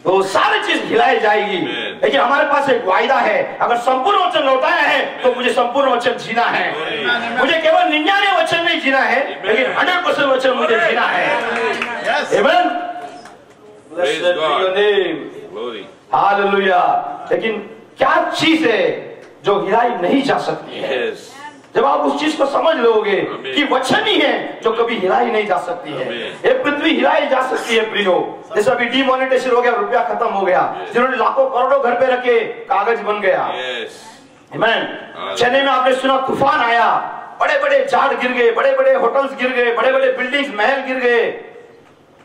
तो सारी चीज हिलाई जाएगी, लेकिन हमारे पास एक वायदा है, अगर संपूर्ण वचन लौटाया है तो मुझे संपूर्ण वचन जीना है। मुझे केवल 99 वचन नहीं जीना है, लेकिन 100% वचन मुझे जीना है। आमीन। Blessed B your name. Hallelujah. लेकिन क्या चीज है जो हिलाई नहीं जा सकती है? जब आप उस चीज को समझ लोगे कि वचन ही है जो कभी हिलाई नहीं जा सकती है। ये पृथ्वी हिलाई जा सकती है प्रियो, जैसे अभी डिमोनेटाइजेशन हो गया, रुपया खत्म हो गया, जिन्होंने लाखों करोड़ों घर पे रखे कागज बन गया। आमीन। चेन्नई में आपने सुना तूफान आया, बड़े बड़े झाड़ गिर गए, बड़े बड़े होटल्स गिर गए, बड़े बड़े बिल्डिंग्स महल गिर गए।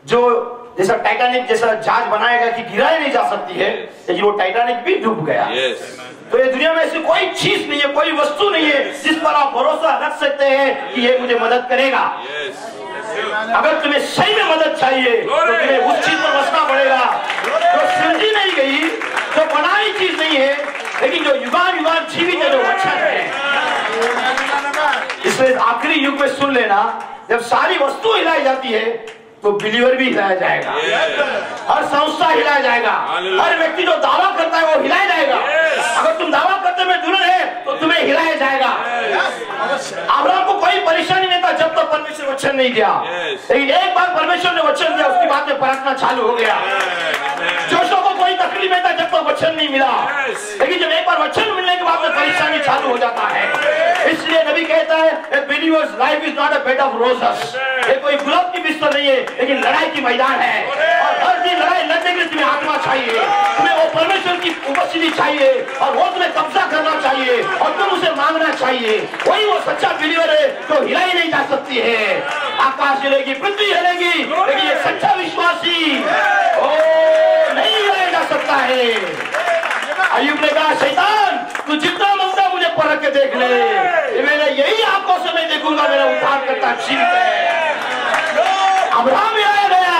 जो जैसा टाइटैनिक जैसा जहाज बनाया गया कि गिराई नहीं जा सकती है, लेकिन वो टाइटैनिक भी डूब गया। तो ये दुनिया में ऐसी कोई चीज नहीं है, कोई वस्तु नहीं है जिस पर आप भरोसा रख सकते हैं कि ये मुझे मदद करेगा। अगर तुम्हें सही में मदद चाहिए तो तुम्हें उस चीज पर बसना पड़ेगा जो समझी नहीं गई, जो बनाई चीज नहीं है, लेकिन जो युगान युगान जीवित है, जो वचन है। इसलिए आखिरी युग में सुन लेना, जब सारी वस्तु हिलाई जाती है तो बिलीवर भी हिलाया जाएगा, हर संस्था हिलाया जाएगा, हर व्यक्ति जो दावा करता है वो हिलाया जाएगा। अगर तुम दावा करते में दुल्हन है तो तुम्हें हिलाया जाएगा। अब्राहम को कोई परेशानी नहीं था जब तक परमेश्वर वचन नहीं दिया, लेकिन एक बार परमेश्वर ने वचन दिया उसकी बात में परखना चालू हो गया। जोशुआ को कोई तकलीफ नहीं था जब तक वचन नहीं मिला, लेकिन जब एक बार वचन मिलने के बाद में परेशानी चालू हो जाता है। इसलिए नबी कहता है a believer's life is not a bed of roses। ये कोई गुलाब की बिस्तर नहीं है, लेकिन लड़ाई की मैदान है। और हर दिन लड़ाई लड़ने के लिए तुम्हें आत्मा चाहिए, तुम्हें वो परमेश्वर की उपस्थिति चाहिए और वो तुम्हें कब्जा करना चाहिए और तुम उसे मांगना चाहिए। वही वो सच्चा बिलीवर है जो हिलाई नहीं जा सकती है। आकाश हिलेगी, पृथ्वी हिलेगी, लेकिन ये सच्चा विश्वासी ओ नहीं हिलाया जा सकता है। अय्यूब ने कहा शैतान तू जितना मांगता मुझे परख के देख ले, मैंने यही आंखों से मैं देखूंगा मेरा उद्धार करता जीवित है। अब्राहम आया गया,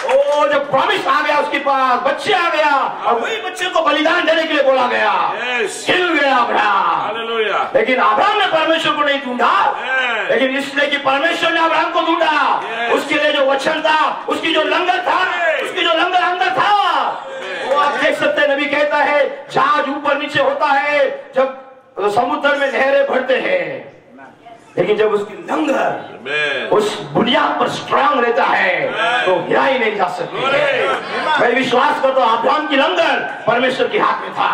ओ जब प्रॉमिस आ गया उसके पास, बच्चे आ गया और वही बच्चे को बलिदान देने के लिए बोला गया। हिल गया अब्राहम, लेकिन अब्राहम ने परमेश्वर को नहीं ढूंढा, लेकिन इसलिए कि परमेश्वर ने अब्राहम को ढूंढा। उसके लिए जो वचन था, उसकी जो लंगर था, उसकी जो लंगर अंदर था, वो आप देख सकते हैं। नबी कहता है जहाज ऊपर नीचे होता है जब समुद्र में लहरें भरते हैं, लेकिन जब उसकी लंगर उस बुनियाद पर स्ट्रांग रहता है तो हिलाई नहीं जा सकती है। मैं विश्वास करता हूँ अब्राहम की लंगर परमेश्वर के हाथ में था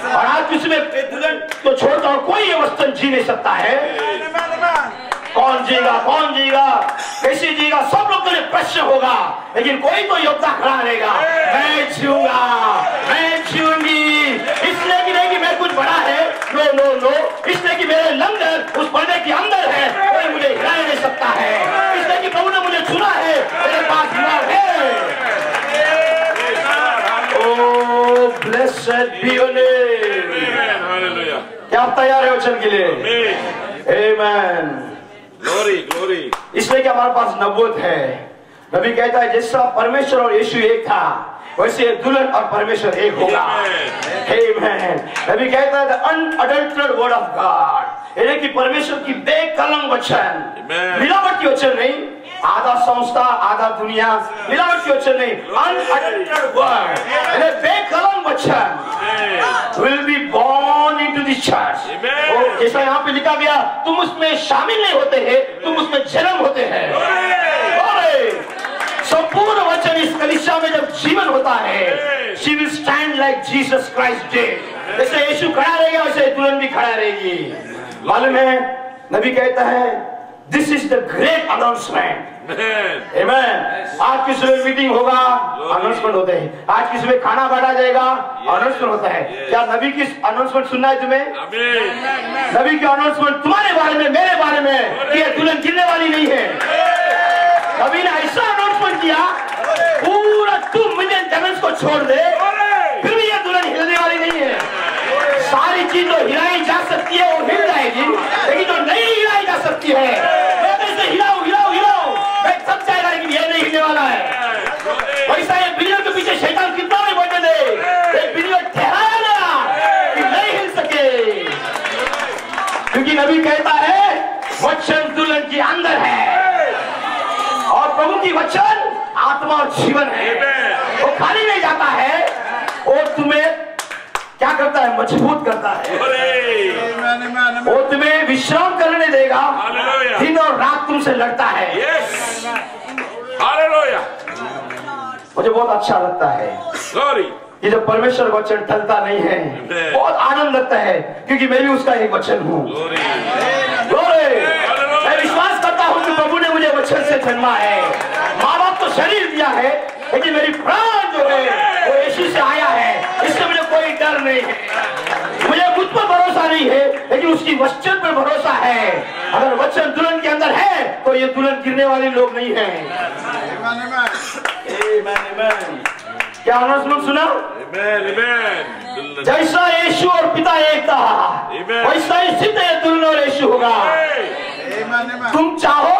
और आज उसमें दुल्हन को छोड़कर और कोई ये वस्तु जी नहीं सकता है। कौन जीगा, कौन जीगा, कैसे जीगा, सब लोग के लिए प्रश्न होगा, लेकिन कोई तो योद्धा खड़ा रहेगा। मैं जीऊंगा, मैं जीऊंगी, इसलिए कि नहीं कि मैं कुछ बड़ा है, नो नो नो, इसलिए कि मेरे लंगर उस पर्दे के अंदर है, कोई मुझे हिला नहीं सकता है। इसलिए कि प्रभु ने मुझे चुना है, मेरे पास हिलाव है। Oh blessed be your name. क्या आप तैयार है वचन के लिए? आमेन। Glory glory. इसलिए कि हमारे पास नबूवत है। नबी कहता है जैसा परमेश्वर और यीशु एक था वैसे दुल्हन और परमेश्वर एक होगा। आमेन। नबी कहता है the unadulterated word of God, यानी कि परमेश्वर की बेकलंक वचन, मिलावटी वचन नहीं, आधा संस्था आधा दुनिया, मिलावटी वचन नहीं, अनअडल्टरेटेड वर्ड, यानी बेकलंक वचन will be born into the church। जैसा यहाँ पे लिखा गया तुम उसमें शामिल नहीं होते हैं, तुम उसमें जन्म होते हैं। संपूर्ण वचन इस कलीसिया में जब जीवन होता है, she will stand like Jesus Christ did। जैसे यीशु खड़ा रहेगा वैसे दुल्हन भी खड़ा रहेगी। मालूम है नबी कहता है this is the great announcement. Amen. आज की सुबह मीटिंग होगा, अनाउंसमेंट होते हैं। आज की सुबह खाना बांटा जाएगा, अनाउंसमेंट होता है। क्या नबी की अनाउंसमेंट सुनना है तुम्हें? नबी की अनाउंसमेंट तुम्हारे बारे में, मेरे बारे में कि यह दुल्हन गिरने वाली नहीं है। नबी ने ऐसा अनाउंसमेंट किया पूरा 2 मिलियन डेमन्स को छोड़ दे, फिर भी यह दुल्हन हिलने वाली नहीं है। सारी चीज जो हिलाई जा सकती है वो हिल जाएगी, लेकिन जो नहीं हिलाई जा सकती है मैं कैसे हिलाऊं हिलाऊं हिलाऊं, मैं थक जाएगा, लेकिन ये नहीं हिलने वाला है। वैसा ये बिलियन के पीछे शैतान कितना भी बढ़ने दे, एक बिलियन ठहराया ना कि नहीं हिल सके, क्योंकि नबी कहता है वचन दुल्हन के अंदर है और प्रभु की वचन आत्मा और जीवन है। वो खाली नहीं जाता है, वो तुम्हें क्या करता है? मजबूत करता है। वो तुम्हें विश्राम करने देगा, दिन और रात तुमसे लड़ता है। मुझे बहुत अच्छा लगता है ये जब परमेश्वर वचन टलता नहीं है, बहुत आनंद लगता है, क्योंकि मैं भी उसका एक वचन हूँ। मैं विश्वास करता हूँ कि प्रभु ने मुझे वचन से जन्मा है। माँ बाप तो शरीर दिया है, लेकिन मेरी प्राण जो है वो यीशु से आया है, इससे मुझे कोई डर नहीं है। मुझे मुझ पर भरोसा नहीं है, लेकिन उसकी वचन पर भरोसा है। अगर वचन दुल्हन के अंदर है तो ये दुल्हन गिरने वाले लोग नहीं है। क्या अनाउंसमेंट सुना? जैसा यीशु और पिता एक था वैसा ही सिद्ध तुलना और यीशु होगा। तुम चाहो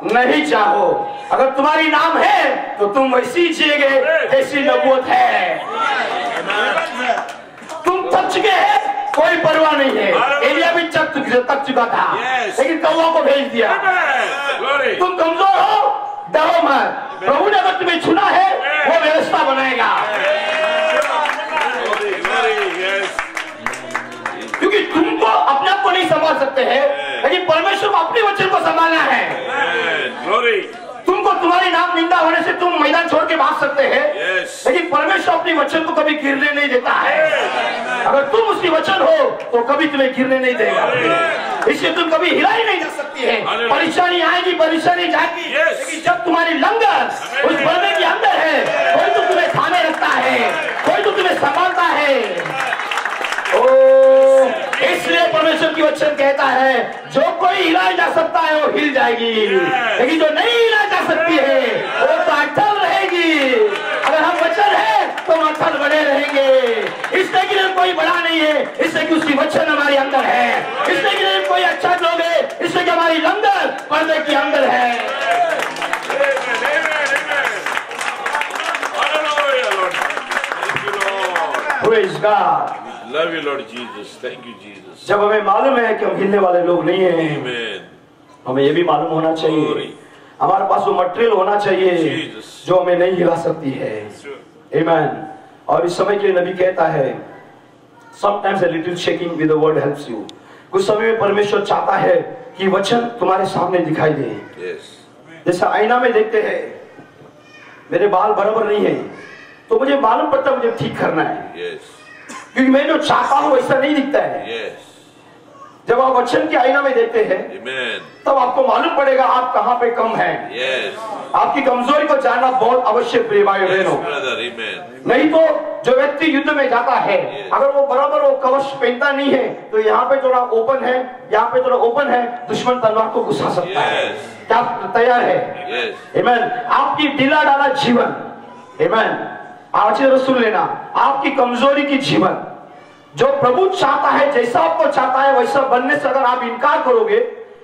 नहीं चाहो, अगर तुम्हारी नाम है तो तुम वैसी जिएगे जैसी नबूवत है। तुम थक चुके हैं, कोई परवाह नहीं है। एलिया भी थक चुका था लेकिन कौवा को भेज दिया। तुम कमजोर हो, डरो मत, प्रभु ने अगर तुम्हें चुना है वो व्यवस्था बनाएगा। क्योंकि तुमको अपने आप को नहीं संभाल सकते हैं, लेकिन परमेश्वर को अपने वचन को संभालना है। तुमको तुम्हारी नाम निंदा होने से तुम मैदान छोड़ के भाग सकते हैं, लेकिन परमेश्वर अपने वचन को कभी गिरने नहीं देता है। अगर तुम उसकी वचन हो तो कभी तुम्हें गिरने नहीं देगा, इसलिए तुम कभी हिलाई नहीं जा सकती है। परेशानी आएगी, परेशानी जाएगी, लेकिन जब तुम्हारी लंगर उस बर्मे के अंदर है, कोई तो तुम्हें थामे रखता है, कोई तो तुम्हें संभालता है। इसलिए परमेश्वर की वचन कहता है जो कोई हिलाई जा सकता है वो हिल जाएगी, लेकिन जो नहीं हिलाई जा सकती है वो तो अटल रहेगी। अगर हम वचन है तो हम अटल बने रहेंगे। इसलिए कि कोई बड़ा नहीं है, इसलिए कि उसकी वचन हमारे अंदर है। इसलिए कि कोई अच्छा लोग है, इसलिए कि हमारी लंगर पर्दे के अंदर है। Praise God. Love you, Lord Jesus. Thank you, Jesus. जब हमें मालूम है कि हम हिलने वाले लोग नहीं हैं, Amen. हमें ये भी मालूम होना चाहिए हमारे पास वो मटेरियल होना चाहिए जो हमें नहीं हिला सकती है। Amen. और इस समय के लिए नबी कहता है sometimes a little shaking with the word helps you. कुछ समय में परमेश्वर चाहता है कि वचन तुम्हारे सामने दिखाई दे। Yes. जैसे आईना में देखते हैं मेरे बाल बराबर नहीं है तो मुझे मालूम पड़ता है मुझे ठीक करना है। Yes. क्योंकि मैं जो चाहता हूं वैसा नहीं दिखता है। Yes. जब आप वचन के आईना में देखते हैं Amen. तब आपको मालूम पड़ेगा आप कहां पे कम हैं। Yes. आपकी कमजोरी को जानना बहुत आवश्यक प्रिय भाई Yes, बहनों। brother. Amen. नहीं तो जो व्यक्ति युद्ध में जाता है अगर वो बराबर वो कवच पहनता नहीं है तो यहाँ पे थोड़ा ओपन है, यहाँ पे थोड़ा ओपन है, दुश्मन तलवार को घुसा सकता है। Yes. क्या तैयार है? Yes. Amen. आपकी ढीला डाला जीवन, Amen. आज सुन लेना, आपकी कमजोरी की जीवन जो प्रभु चाहता है, जैसा आपको चाहता है वैसा बनने से अगर आप इनकार करोगे,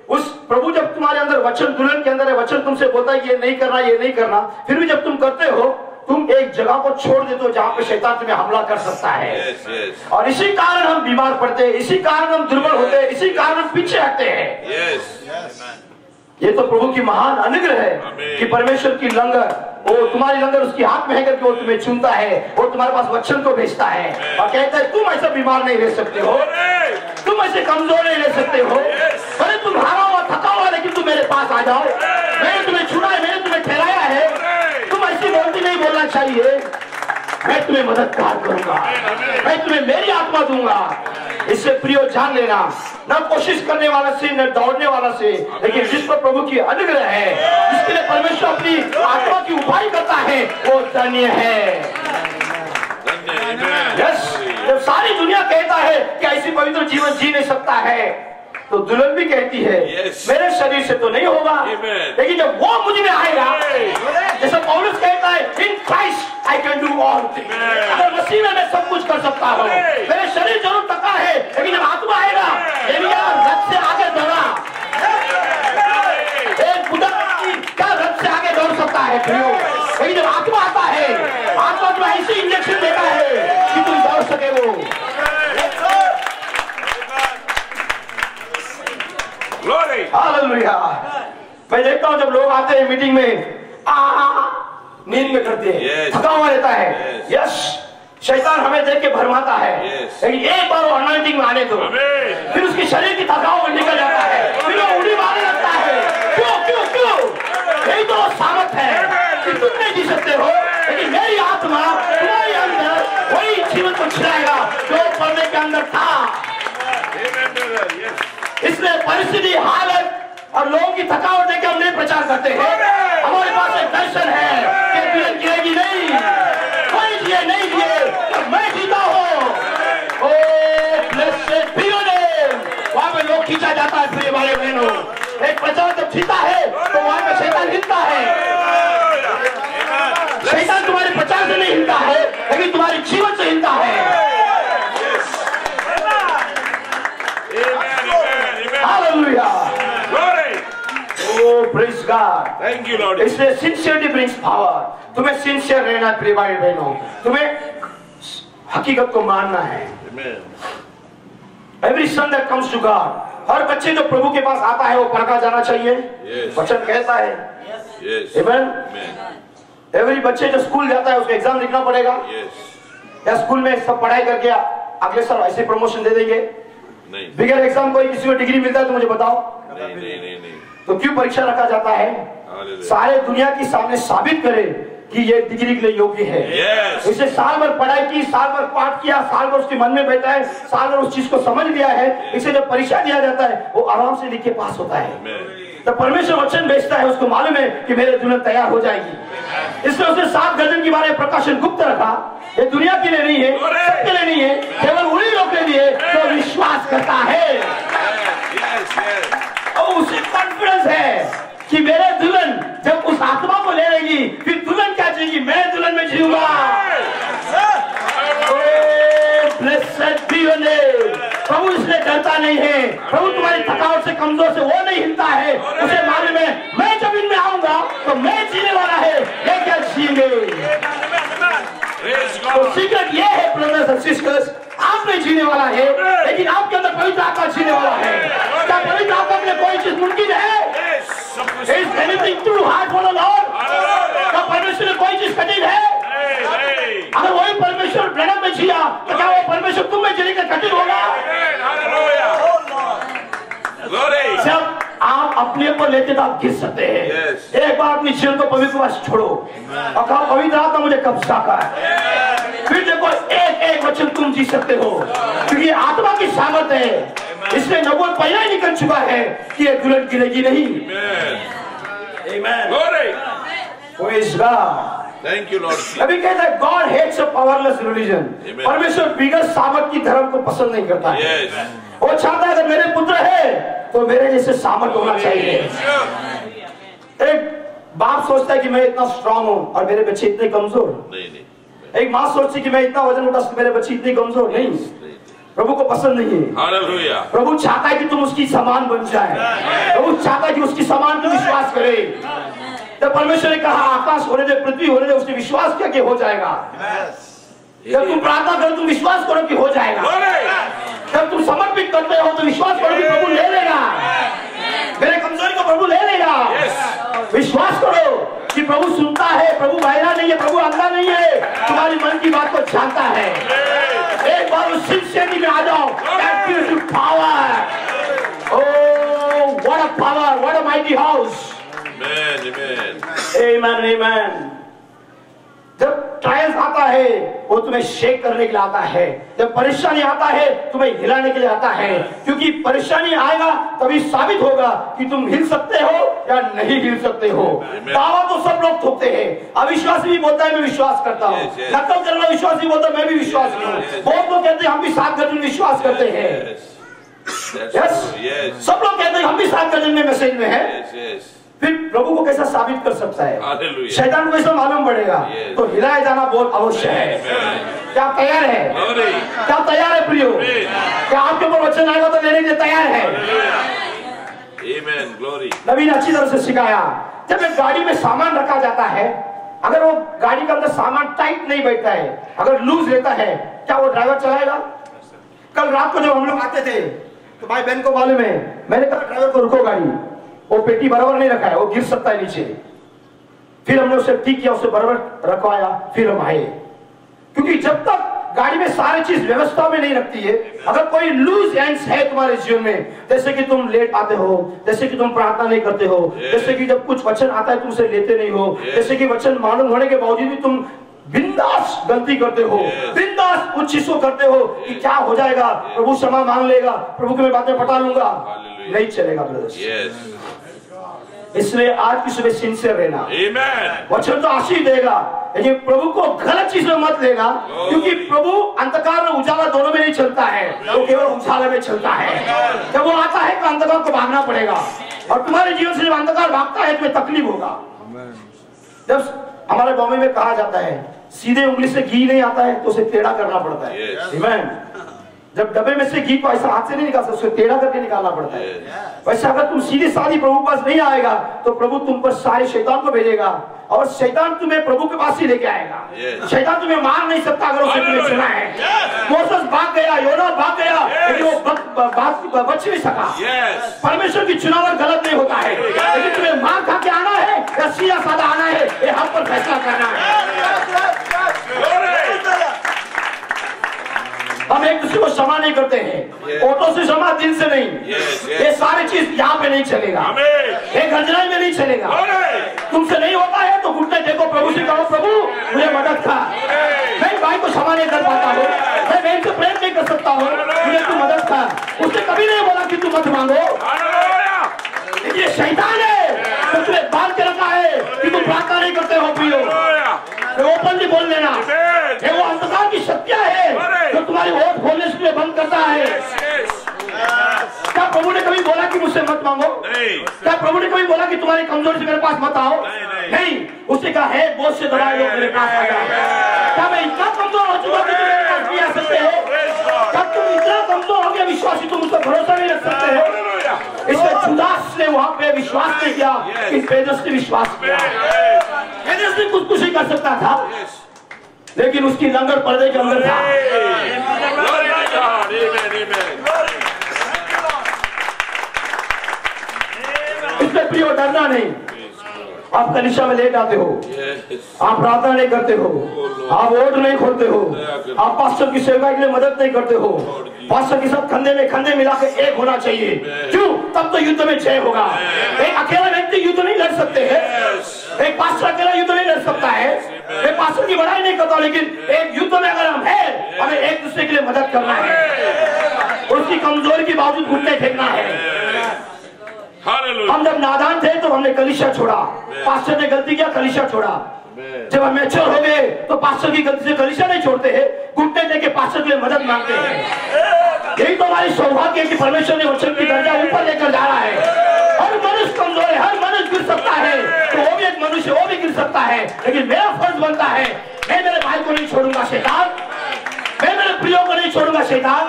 उस प्रभु जब तुम्हारे अंदर वचन दुल्हन के अंदर है, वचन तुमसे बोलता है ये नहीं करना, ये नहीं करना, फिर भी जब तुम करते हो तुम एक जगह को छोड़ देते हो जहां पे शैतान तुम्हें हमला कर सकता है। Yes, yes. और इसी कारण हम बीमार पड़ते हैं, इसी कारण हम दुर्बल होते हैं, इसी कारण हम पीछे हटते हैं। Yes. ये तो प्रभु की महान अनुग्रह है Amen. कि परमेश्वर की लंगर, वो तुम्हारी लंगर उसके हाथ में है करके वो तुम्हें चुनता है, वो तुम्हारे पास वचन को भेजता है और कहता है तुम ऐसा बीमार नहीं रह सकते हो, तुम ऐसे कमजोर नहीं रह सकते हो, अरे तुम हारा हुआ थका हुआ लेकिन तुम मेरे पास आ जाओ, मैंने तुम्हें चुना है, मैंने तुम्हें ठहराया है, तुम ऐसी बोलती नहीं बोलना चाहिए, मैं तुम्हें मददगार करूंगा, मैं तुम्हें मेरी आत्मा दूंगा। इससे प्रियो जान लेना, न कोशिश करने वाला से न दौड़ने वाला से, लेकिन जिस पर प्रभु की अनुग्रह है, जिसके लिए परमेश्वर अपनी आत्मा की उपाय करता है, वो धन्य है। यस, जब सारी दुनिया कहता है कि ऐसी पवित्र जीवन जी नहीं सकता है, तो दुल्हन भी कहती है Yes. मेरे शरीर से तो नहीं होगा, Amen. लेकिन जब वो मुझ में आएगा, जैसे पौलुस कहता है in Christ I can do all things, अगर मसीह में मैं सब कुछ कर सकता हूँ, मेरे शरीर जरूर थका है लेकिन जब आत्मा आएगा, एलिया रथ से आगे दौड़ा, एक बुढ़ा क्या रथ से आगे दौड़ सकता है प्रियो, लेकिन जब आत्मा आता है, आत्मा तुम्हें ऐसी इंजेक्शन देता है कि तुम दौड़ सके। वो Glory. हालेलुया। मैं देखता हूँ जब लोग आते हैं मीटिंग में नींद में करते हैं, Yes. थका हुआ रहता है। Yes. यस, शैतान हमें देख के भरमाता है, Yes. लेकिन एक बार वो अनॉइंटिंग में आने दो, Amen. फिर उसकी शरीर की थकावट निकल जाता है, फिर वो उड़ी मारने लगता है। क्यों क्यों क्यों? यही तो सामर्थ है कि तुम नहीं जी सकते हो, लेकिन मेरी आत्मा तुम्हारे अंदर वही जीवन को छिलाएगा जो पर्दे के अंदर था। Amen, brother. Yes. इसलिए परिस्थिति, हालत और लोगों की थकावट देकर हम नहीं प्रचार करते हैं। हमारे पास एक दर्शन है कि दुल्हन गिरेगी नहीं, कोई जिए नहीं जिए, तो मैं जीता हूँ। ओ ब्लेस्ड बी योर नेम। वहां पे लोग खींचा जाता है प्रिय भाई बहनों, एक प्रचार जब जीता है तो वहां पे शैतान हिलता है। शैतान तुम्हारे प्रचार से नहीं हिलता है, लेकिन तुम्हारे जीवन से हिलता Thank you, Lord. इसलिए सिंसियरिटी ब्रिंग्स पावर। तुम्हें सिंसियर रहना है प्रिय भाई बहनों, तुम्हें हकीकत को मानना है। Amen. Every son that comes to God, हर बच्चे जो प्रभु के पास आता है वो परखा जाना चाहिए। Yes. वचन कहता है। Yes. Amen. Amen. एवरी बच्चे जो स्कूल जाता है उसको एग्जाम लिखना पड़ेगा। Yes. या स्कूल में सब पढ़ाई करके अगले साल ऐसे प्रमोशन दे देंगे? नहीं बिगर एग्जाम कोई किसी को डिग्री मिलता है तो मुझे बताओ। नहीं। तो क्यों परीक्षा रखा जाता है? Hallelujah. सारे दुनिया के सामने साबित करे कि ये डिग्री के लिए योग्य है। Yes. इसे साल भर पढ़ाई की, साल भर पाठ किया, साल भर उसके मन में बैठा है, साल भर उस चीज को समझ लिया है, इसे जब परीक्षा दिया जाता है वो आराम से लिख के पास होता है। Amen. तो परमेश्वर वचन भेजता है, उसको मालूम है कि मेरे दुल्हन तैयार हो जाएगी। इसलिए उसने 7 गर्दन के बारे में प्रकाशन गुप्त रखा। ये दुनिया के लिए नहीं है, सबके लिए नहीं है, केवल उन्हीं लोगों के लिए जो विश्वास करता है। Yes. Yes. और उसे कॉन्फिडेंस है कि मेरे दुल्हन जब उस आत्मा को ले लेगी फिर दुल्हन क्या चाहिए? मैं दुल्हन में जीऊंगा। Blessed be your name. प्रभु इसलिए डरता नहीं है, प्रभु तुम्हारी थकावट से, कमजोर से वो नहीं हिलता है। उसे मालूम है मैं जब इनमें आऊंगा तो मैं जीने वाला है, ये क्या जिएंगे। Praise तो God. सीक्रेट ये है ब्रदर्स एंड सिस्टर्स, आप नहीं जीने वाला है लेकिन आपके अंदर पवित्र आत्मा जीने वाला है। क्या पवित्र आत्मा के लिए कोई चीज मुमकिन है? Yes. सब कुछ Is anything too hard for the Lord? क्या परमेश्वर में कोई चीज कठिन है? नहीं। अगर वही परमेश्वर ब्रह्म में जिया तो क्या वो परमेश्वर तुम में जीने का कठिन होगा? Hallelujah. Glory. जब आप अपने ऊपर लेते तो आप गिर सकते हैं। Yes. एक बार अपनी जीवन को पवित्र वश छोड़ो और कहो पवित्र आत्मा मुझे कब्जा का है। फिर देखो एक एक वचन तुम जी सकते हो क्योंकि आत्मा की सामर्थ है। इसलिए नबूवत पहले ही निकल चुका है कि ये दुल्हन गिरेगी नहीं। Amen. Amen. Glory. Praise God. Thank you, Lord. अभी कहता है God hates a powerless religion. Amen. परमेश्वर बिगर सामर्थ की धर्म को पसंद नहीं करता है। Yes. वो चाहता है अगर मेरे पुत्र है तो मेरे जैसे सामर्थ होना चाहिए। एक बाप सोचता है कि मैं इतना स्ट्रांग हूँ और मेरे बच्चे इतने कमजोर। नहीं। एक माँ सोचती कि मैं इतना वजन उठा सकती, मेरे बच्चे इतने कमजोर। नहीं, प्रभु को पसंद नहीं है। Hallelujah. प्रभु चाहता है कि तुम उसकी समान बन जाए। प्रभु चाहता है कि उसकी समान तुम विश्वास करे। जब परमेश्वर ने कहा आकाश होने दे, पृथ्वी होने दे, उसने विश्वास किया कि हो जाएगा। जब तुम प्रार्थना करो तुम विश्वास करो कि हो जाएगा। Glory. जब तुम समर्पित करते हो तो विश्वास करो कि प्रभु ले लेगा, मेरे कमजोरी को प्रभु ले लेगा। Yes. विश्वास करो कि प्रभु सुनता है, प्रभु बहरा नहीं है, प्रभु अंधा नहीं है, तुम्हारी मन की बात को जानता है। एक बार उस सिंसियरिटी में आ जाओ। That gives you power. Oh, what a power, what a mighty house. Amen. Amen. Amen, amen. जब ट्रायल्स आता है वो तुम्हें शेक करने के लिए आता है। जब परेशानी आता है तुम्हें हिलाने के लिए आता है, क्योंकि परेशानी आएगा तभी साबित होगा कि तुम हिल सकते हो या नहीं हिल सकते हो। दावा तो सब लोग ठोकते हैं। अविश्वासी भी बोलता है मैं विश्वास करता हूँ, Yes, yes. नकल करना विश्वासी बोलता है मैं भी विश्वास हूँ। बहुत लोग कहते हैं हम भी 7 गर्दन विश्वास करते हैं। That's yes, true. Yes. सब लोग कहते हैं हम भी 7 गर्दन में मैसेज में है। Yes. Yes. फिर प्रभु को कैसा साबित कर सकता है? Hallelujah. शैतान को कैसा मालूम पड़ेगा? Yes. तो हिलाया जाना बहुत अवश्य है। क्या तैयार है? Glory. क्या तैयार है प्रियो? Amen. क्या आपके ऊपर वचन आएगा तो लेने के लिए तैयार है? Amen. Glory. नबी ने अच्छी तरह से सिखाया। जब एक गाड़ी में सामान रखा जाता है, अगर वो गाड़ी के अंदर सामान टाइट नहीं बैठता है, अगर लूज रहता है, क्या वो ड्राइवर चलाएगा? कल रात को जब हम लोग आते थे तो भाई बहन को मालूम है, मैंने कहा ड्राइवर को रुको, गाड़ी वो पेटी बराबर नहीं रखा है, वो गिर सकता है नीचे। फिर हमने उसे ठीक किया, उसे बराबर रखवाया, फिर हम आए। क्योंकि जब तक गाड़ी में सारी चीज व्यवस्था में नहीं रखती है, अगर कोई लूज एंड्स है तुम्हारे जीवन में, जैसे कि तुम लेट आते हो, जैसे कि तुम प्रार्थना नहीं करते हो, जैसे कि जब कुछ वचन आता है तुम उसे लेते नहीं हो, जैसे कि वचन मालूम होने के बावजूद भी तुम बिंदास गलती करते हो, बिंदास उन चीजों करते हो कि क्या हो जाएगा, प्रभु क्षमा मांग लेगा, प्रभु की मैं बातें पटा लूंगा, नहीं चलेगा ब्रदर्स। Yes. इसलिए आज की सुबह सिंसियर रहना। Amen. वचन तो आशीष देगा, लेकिन प्रभु को गलत चीज में मत लेना, क्योंकि प्रभु अंधकार और उजाला दोनों में नहीं चलता है, वो केवल उजाला में चलता है। जब वो आता है तो अंधकार को भागना पड़ेगा, और तुम्हारे जीवन से जब अंधकार भागता है तुम्हें तकलीफ होगा। जब हमारे बॉम्बे में कहा जाता है सीधे उंगली से घी नहीं आता है तो उसे टेढ़ा करना पड़ता है। Yes. Amen. जब डब्बे में से घी को ऐसा हाथ से नहीं निकाल सकते, उसको टेढ़ा करके निकालना पड़ता है। वैसे अगर तुम सीधी साधी प्रभु के पास नहीं आएगा तो प्रभु तुम पर सारे शैतान को भेजेगा और शैतान तुम्हें प्रभु के पास ही लेके आएगा। शैतान तुम्हें मार नहीं सकता अगर उसने तुम्हें चुना है। मोसेस भाग गया, योना भाग गया, लेकिन वो बच नहीं सका। परमेश्वर की चुनाव गलत नहीं होता है, लेकिन तुम्हें मार खा के आना है या सीधा साधा आना है, ये हम पर फैसला करना है। हम एक दूसरे को क्षमा नहीं करते हैं, ऑटो से क्षमा, दिल से नहीं। ये सारी चीज यहाँ पे नहीं चलेगा, एक गर्जनाई में नहीं चलेगा। तुमसे नहीं होता है तो घुटने देखो, प्रभु से कहो प्रभु मुझे मदद कर, मैं भाई को क्षमा नहीं कर पाता हूँ, मैं बहन से प्रेम नहीं कर सकता हूँ, मुझे तू मदद कर। उसने कभी नहीं बोला कि तू मत मांगो, ये शैतान है तो तुम्हें बांध के रखा है कि तुम प्रार्थना नहीं करते हो। प्रियो ओपनली बोल लेना, ये वो अंधकार की शक्तियां है जो तुम्हारी वोट खोलने से बंद करता है। क्या प्रभु ने कभी बोला कि मुझसे मत मांगो? क्या प्रभु ने कभी बोला कि तुम्हारी कमजोरी से मेरे पास मत आओ? नहीं, उसने कहा है बोझ से दबाए लोग मेरे पास आ जाओ। क्या मैं इतना कमजोर हो चुका कि तुम मेरे पास भी आ सकते हो? क्या तुम इतना कमजोर हो गया विश्वासी, तुम उस पर भरोसा नहीं रख सकते हो? इसलिए जुदास ने वहां पे विश्वास नहीं किया, इस पेदस ने विश्वास किया। पेदस ने कुछ ही कर सकता था, लेकिन उसकी लंगर पर्दे के अंदर था। इसलिए प्रियो डरना नहीं। आप कलीसिया में लेट आते हो, आप प्रार्थना नहीं करते हो, आप वोट नहीं खोलते हो, आप पास्टर की सेवा के लिए मदद नहीं करते हो। पास्टर के साथ कंधे में कंधे मिलाकर एक होना चाहिए। क्यों? तब तो युद्ध में जय होगा। एक अकेला व्यक्ति युद्ध नहीं लड़ सकते है, एक पास्टर अकेला युद्ध नहीं लड़ सकता है। एक पास्टर की बड़ाई नहीं करता, लेकिन एक युद्ध में अगर हम हैं, हमें एक दूसरे के लिए मदद करना है, उसकी कमजोरी के बावजूद घुटने फेंकना है। हम जब नादान थे तो हमने कलीसिया छोड़ा, पास्टर ने गलती किया, कलीसिया छोड़ा। जब हम मैच्योर हो गए तो पास्टर की गलती से कलीसिया नहीं छोड़ते हैं, घुटने देके पास्टर के लिए मदद मांगते हैं। यही तो हमारी सौभाग्य है कि परमेश्वर ने वचन की दर्जा ऊपर लेकर जा रहा है। हर मनुष्य कमजोर है, हर मनुष्य गिर सकता है, तो वो भी एक मनुष्य, वो भी गिर सकता है, लेकिन मेरा फर्ज बनता है, मैं मेरे भाई को नहीं छोड़ूंगा शैतान, मैं मेरे प्रियो को नहीं छोड़ूंगा शैतान।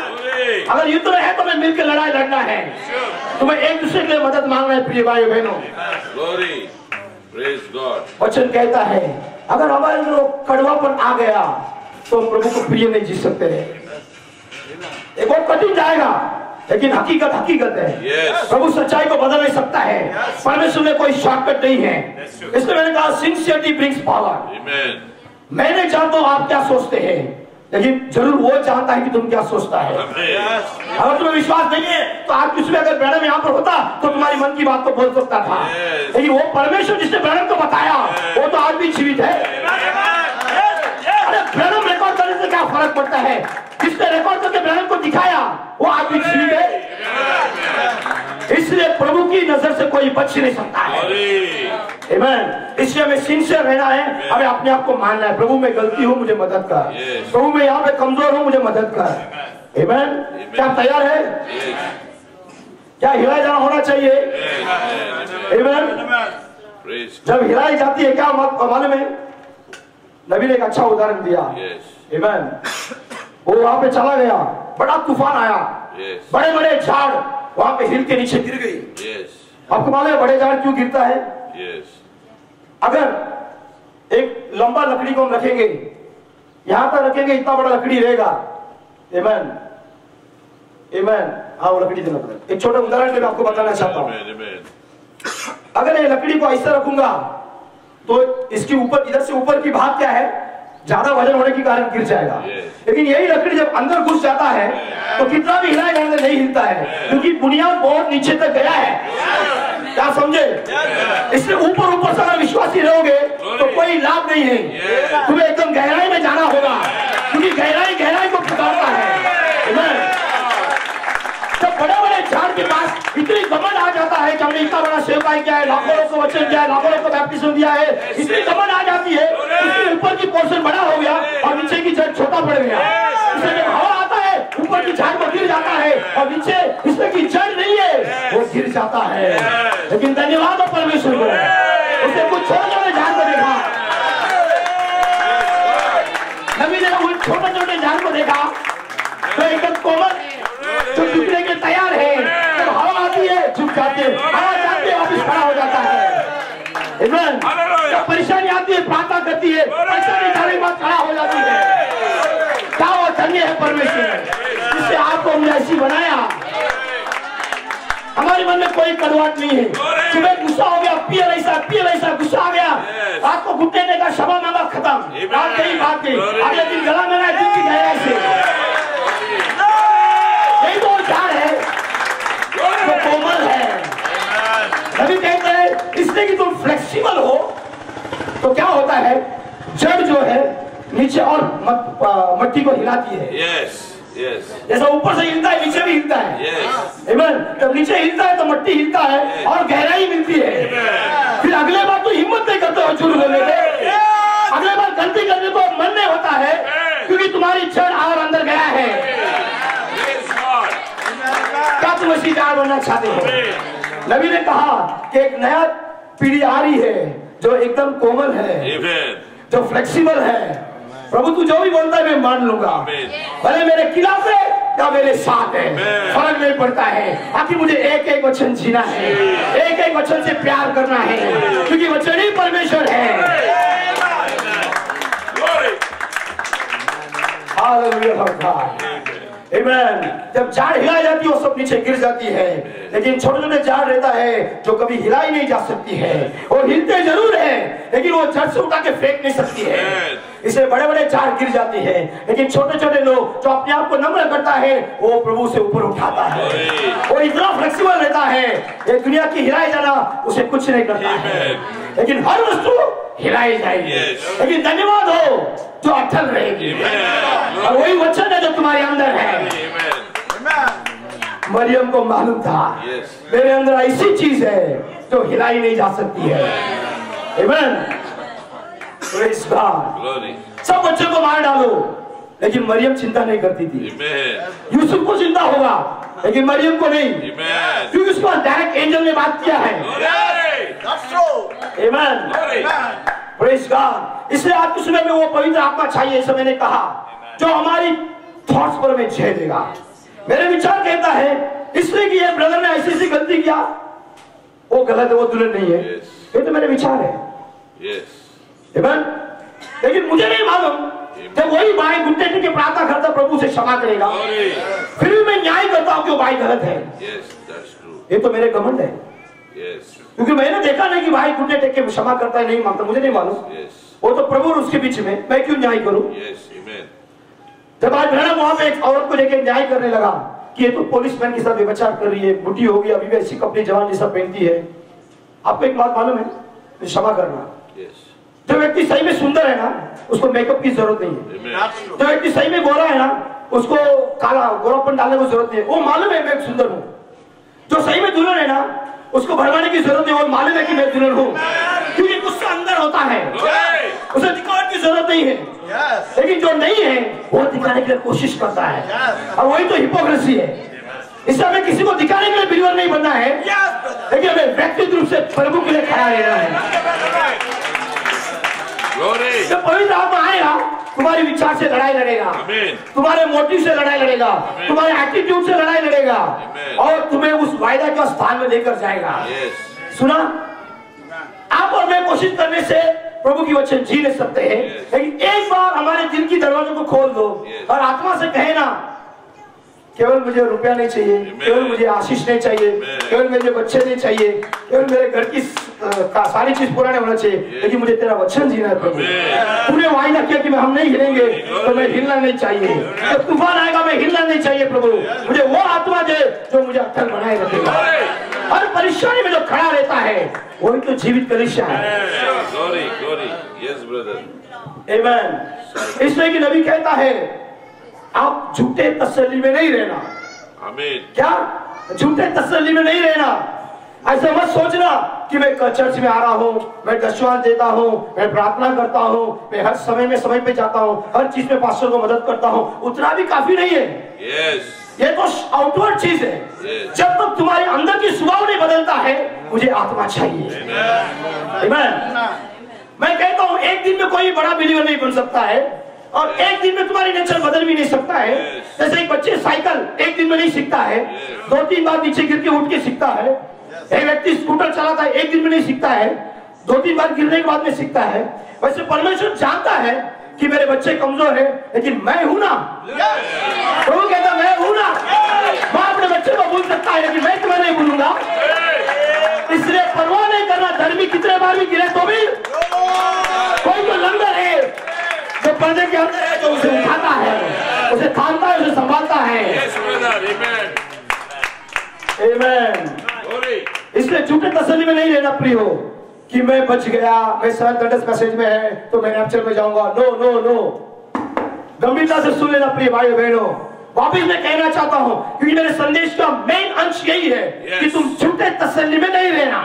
अगर युद्ध में है तो मैं मिलकर लड़ाई लड़ना है, तुम्हें एक दूसरे के लिए मदद मांगना है। प्रिय भाई बहनों, वचन कहता है अगर हमारे अंदर कड़वापन आ गया तो हम प्रभु को प्रिय नहीं जी सकते हैं। एक बहुत कठिन जाएगा, लेकिन हकीकत हकीकत है। प्रभु सच्चाई को बदल नहीं सकता है, परमेश्वर में कोई शॉर्टकट नहीं है। इसलिए मैंने कहा सिंसियरिटी ब्रिंग्स पावर। मैं नहीं जानता हूं आप क्या सोचते हैं, लेकिन जरूर वो जानता है कि तुम क्या सोचता है। अगर तुम्हें विश्वास नहीं है तो आज उसमें अगर ब्रैनम यहाँ पर होता तो तुम्हारी मन की बात को बोल सकता था, लेकिन वो परमेश्वर जिसने ब्रैनम को बताया वो तो आज भी जीवित है। अरे ब्रैनम रिकॉर्ड करने से क्या फर्क पड़ता है? जिसने रिकॉर्ड करके ब्रैनम को दिखाया वो आज भी जीवित है। इसलिए प्रभु की नजर से कोई बच नहीं सकता है। आमीन। इसलिए हमें सिंसियर रहना है, हमें अपने आप को मानना है, प्रभु में गलती हो मुझे मदद कर, प्रभु में यहाँ पे कमजोर हो मुझे मदद कर। आमीन। क्या तैयार है? क्या हिलाई जाना होना चाहिए? आमीन। जब हिलाई जाती है क्या मालूम है? नबी ने एक अच्छा उदाहरण दिया। आमीन। वो वहां पे चला गया, बड़ा तूफान आया, बड़े बड़े झाड़ वहां पे हिल के नीचे गिर गई। आपको मालूम है बड़े झाड़ क्यों गिरता है? अगर एक लंबा लकड़ी को हम रखेंगे, यहां पर रखेंगे, इतना बड़ा लकड़ी रहेगा। आमीन। आमीन। हाँ, वो लकड़ी देना पड़ेगा। एक छोटा उदाहरण मैं आपको बताना चाहता हूं। अगर ये लकड़ी को ऐसा रखूंगा तो इसके ऊपर, इधर से ऊपर की भाग क्या है, ज्यादा वजन होने के कारण गिर जाएगा। लेकिन यही लकड़ी जब अंदर घुस जाता है तो कितना भी हिलाए जाने नहीं हिलता है, क्योंकि बुनियाद बहुत नीचे तक गया है। क्या समझे? इसलिए ऊपर ऊपर से अगर विश्वासी रहोगे तो कोई लाभ नहीं है, तुम्हें एकदम गहराई में जाना होगा, क्योंकि गहराई गहराई को पुकारता है। जब बड़े बड़े झाड़ के पास इतनी घमंड आ जाता है कि हमने इतना बड़ा सेवकाई किया है, लाखों लोग को वचन दिया है, लाखों लोग को बैप्टिज्म दिया है, इतनी घमंड आ जाती है, इसके ऊपर की पोर्शन बड़ा हो गया और नीचे की जड़ छोटा पड़ गया। इसलिए जब हवा आता है ऊपर की झाड़ को गिर जाता है और नीचे इसमें की जड़ नहीं है वो गिर जाता है। लेकिन धन्यवाद हो परमेश्वर को, उसे कुछ छोटे छोटे झाड़ को देखा, नबी ने उन छोटे छोटे झाड़ को देखा तो एकदम कोमल कोई कड़वाहट नहीं है। सुबह गुस्सा हो गया, पियल ऐसा गुस्सा आ गया, रात को घुटने देगा, क्षमा मांगा, खत्म, बात गई। अगले दिन गला मेरा दिन की गहराई से यही तो झाड़ है जो कोमल है। नबी कहते हैं इसलिए कि तुम फ्लेक्सिबल हो तो क्या होता है, जड़ जो है नीचे और मट्टी को हिलाती है। जैसा ऊपर से हिलता है नीचे भी हिलता है। जब नीचे हिलता है तो मट्टी हिलता है और गहराई मिलती है। फिर अगले बार तो हिम्मत नहीं करते हो झूठ बोलने के, अगले बार गलती करने को मन नहीं होता है क्योंकि तुम्हारी जड़ और अंदर गया है। क्या तुम ऐसी जड़ बनना चाहते हो? नबी ने कहा कि एक नया पीढ़ी आ रही है जो एकदम कोमल है, जो फ्लेक्सिबल है। प्रभु तू जो भी बोलता है मैं मान लूंगा, भले मेरे खिलाफ है या मेरे साथ है, फर्क नहीं पड़ता है। आखिर मुझे एक एक वचन जीना है, एक एक वचन से प्यार करना है, क्योंकि वचन ही परमेश्वर है। आमीन। जब झाड़ हिलाई जाती है वो सब नीचे गिर जाती है, लेकिन छोटे छोटे झाड़ रहता है जो कभी हिलाई नहीं जा सकती है। वो हिलते जरूर है लेकिन वो जड़ से उठा के फेंक नहीं सकती है। इसलिए बड़े बड़े झाड़ गिर जाते हैं, लेकिन छोटे छोटे लोग जो अपने आप को नम्र करता है वो प्रभु से ऊपर उठाता है। वो इतना फ्लेक्सिबल रहता है, ये दुनिया की हिलाई जाना उसे कुछ नहीं करता है, लेकिन हर वस्तु हिलाई जाएगी, लेकिन धन्यवाद हो जो अटल रहेगी। और वही वचन है जो तुम्हारे अंदर है। मरियम को मालूम था मेरे अंदर ऐसी चीज है जो हिलाई नहीं जा सकती है। आमीन। Praise God. सब बच्चों को मार डालो, लेकिन मरियम चिंता नहीं करती थी। यूसुफ को चिंता होगा लेकिन मरियम को नहीं, क्योंकि उसको डायरेक्ट एंजल ने बात किया है। आमीन। Praise God. इसलिए आज की सुबह में वो पवित्र आत्मा चाहिए, ऐसा मैंने कहा, जो हमारी थॉट्स पर में छेड़ देगा। मेरे विचार कहता है इसलिए कि ये ब्रदर ने ऐसी ऐसी गलती किया, वो गलत है, वो दुल्हन नहीं है। ये तो मेरे विचार है। आमीन। लेकिन मुझे नहीं मालूम जब वही भाई घुटने टेक प्रार्थना करता प्रभु से क्षमा करेगा, फिर भी मैं न्याय करता हूं कि वो भाई गलत है। ये तो मेरे घमंड है, क्योंकि मैंने देखा नहीं कि भाई घुटने टेक के क्षमा करता है, नहीं मानता, मुझे नहीं मालूम। वो तो प्रभु और उसके बीच में मैं क्यों न्याय करूं? जब आज मैडम वहां पे एक औरत को लेकर न्याय करने लगा कि ये तो पुलिसमैन के साथ व्यभिचार कर रही है, बुढ़ी होगी, अभी भी ऐसी कपड़े जवान जैसा पहनती है। आपको एक बात मालूम है, क्षमा करना। जो व्यक्ति सही में सुंदर है ना, उसको मेकअप की जरूरत नहीं है। जो व्यक्ति सही में गोरा है ना, उसको काला गोरापन डालने की जरूरत नहीं है, वो मालूम है मैं सुंदर हूँ। जो सही में दुल्हन है ना, उसको भरवाने की जरूरत नहीं, वो मालूम है कि मैं दुल्हन हूँ, क्योंकि कुछ अंदर होता है, उसे दिखाने की जरूरत नहीं है। लेकिन जो नहीं है वो दिखाने के लिए कोशिश करता है, और वही तो हिपोक्रेसी है। इससे हमें किसी को दिखाने के लिए बिलीवर नहीं बनना है, लेकिन हमें व्यक्तिगत रूप से प्रभु के लिए खड़ा रहना है। जब पवित्र आत्मा आएगा तुम्हारे विचार से लड़ाई लड़ेगा, तुम्हारे मोटिव से लड़ाई लड़ेगा, तुम्हारे एटीट्यूड से लड़ाई लड़ेगा, और तुम्हें उस वायदा के स्थान में लेकर जाएगा। सुना, आप और मैं कोशिश करने से प्रभु की वचन जी नहीं सकते हैं, लेकिन एक बार हमारे दिल की दरवाजों को खोल दो और आत्मा से कहे ना, केवल मुझे रुपया नहीं चाहिए, केवल मुझे आशीष नहीं चाहिए, केवल मुझे बच्चे नहीं चाहिए, केवल मेरे घर की सारी चीज पूरा नहीं होना चाहिए, लेकिन मुझे तेरा वचन जीना है प्रभु। तूने वायदा किया कि हम नहीं हिलेंगे, तो मैं हिलना नहीं चाहिए। जब तूफान आएगा मैं हिलना नहीं चाहिए प्रभु। मुझे वो आत्मा दे जो मुझे अटल बनाए रखेगा। हर परेशानी में जो खड़ा रहता है वही तो जीवित कलीसिया है। आमीन। इसलिए कि नबी कहता है आप झूठे तसल्ली में नहीं रहना। आमीन। क्या? झूठे तसल्ली में नहीं रहना। ऐसा मत सोचना कि मैं चर्च में आ रहा हूँ, मैं दशवांश देता हूँ, मैं प्रार्थना करता हूँ, मैं हर समय में समय पे जाता हूँ, हर चीज में पास्टर को मदद करता हूँ, उतना भी काफी नहीं है। ये तो आउटवर्ड चीज है। जब तक तुम्हारे अंदर की स्वभाव नहीं बदलता है, मुझे आत्मा चाहिए। मैं कहता हूँ एक दिन में कोई बड़ा बिलीवर नहीं बन सकता है, और एक दिन में तुम्हारी नेचर बदल भी नहीं सकता है। जैसे एक बच्चे साइकिल एक दिन में नहीं सीखता है, 2-3 बार नीचे गिर के उठ के सीखता है। एक व्यक्ति स्कूटर चलाता है, एक दिन में नहीं सीखता है, 2-3 बार गिरने के बाद में सीखता है। वैसे परमेश्वर जानता है कि मेरे बच्चे कमजोर हैं, लेकिन मैं हूं ना। प्रभु कहता मैं हूं ना। मैं अपने बच्चे को भूल सकता है, लेकिन मैं तुम्हें नहीं भूलूंगा। इसलिए परवाह नहीं करना, धर्मी कितने बार भी गिरे तो भी। कोई तो लंगर है जो पर्दे के अंदर है, जो उसे उठाता है, उसे थामता है, उसे संभालता है। इसलिए झूठे तसल्ली में नहीं रहना प्रियो कि मैं बच गया, मैं 7 मैसेज में है तो मैं रैप्चर में जाऊंगा। नो नो नो, गंभीरता से सुन लेना प्रिय भाई बहनों। वापिस मैं कहना चाहता हूं क्योंकि मेरे संदेश का मेन अंश यही है कि तुम झूठे तसल्ली में नहीं रहना।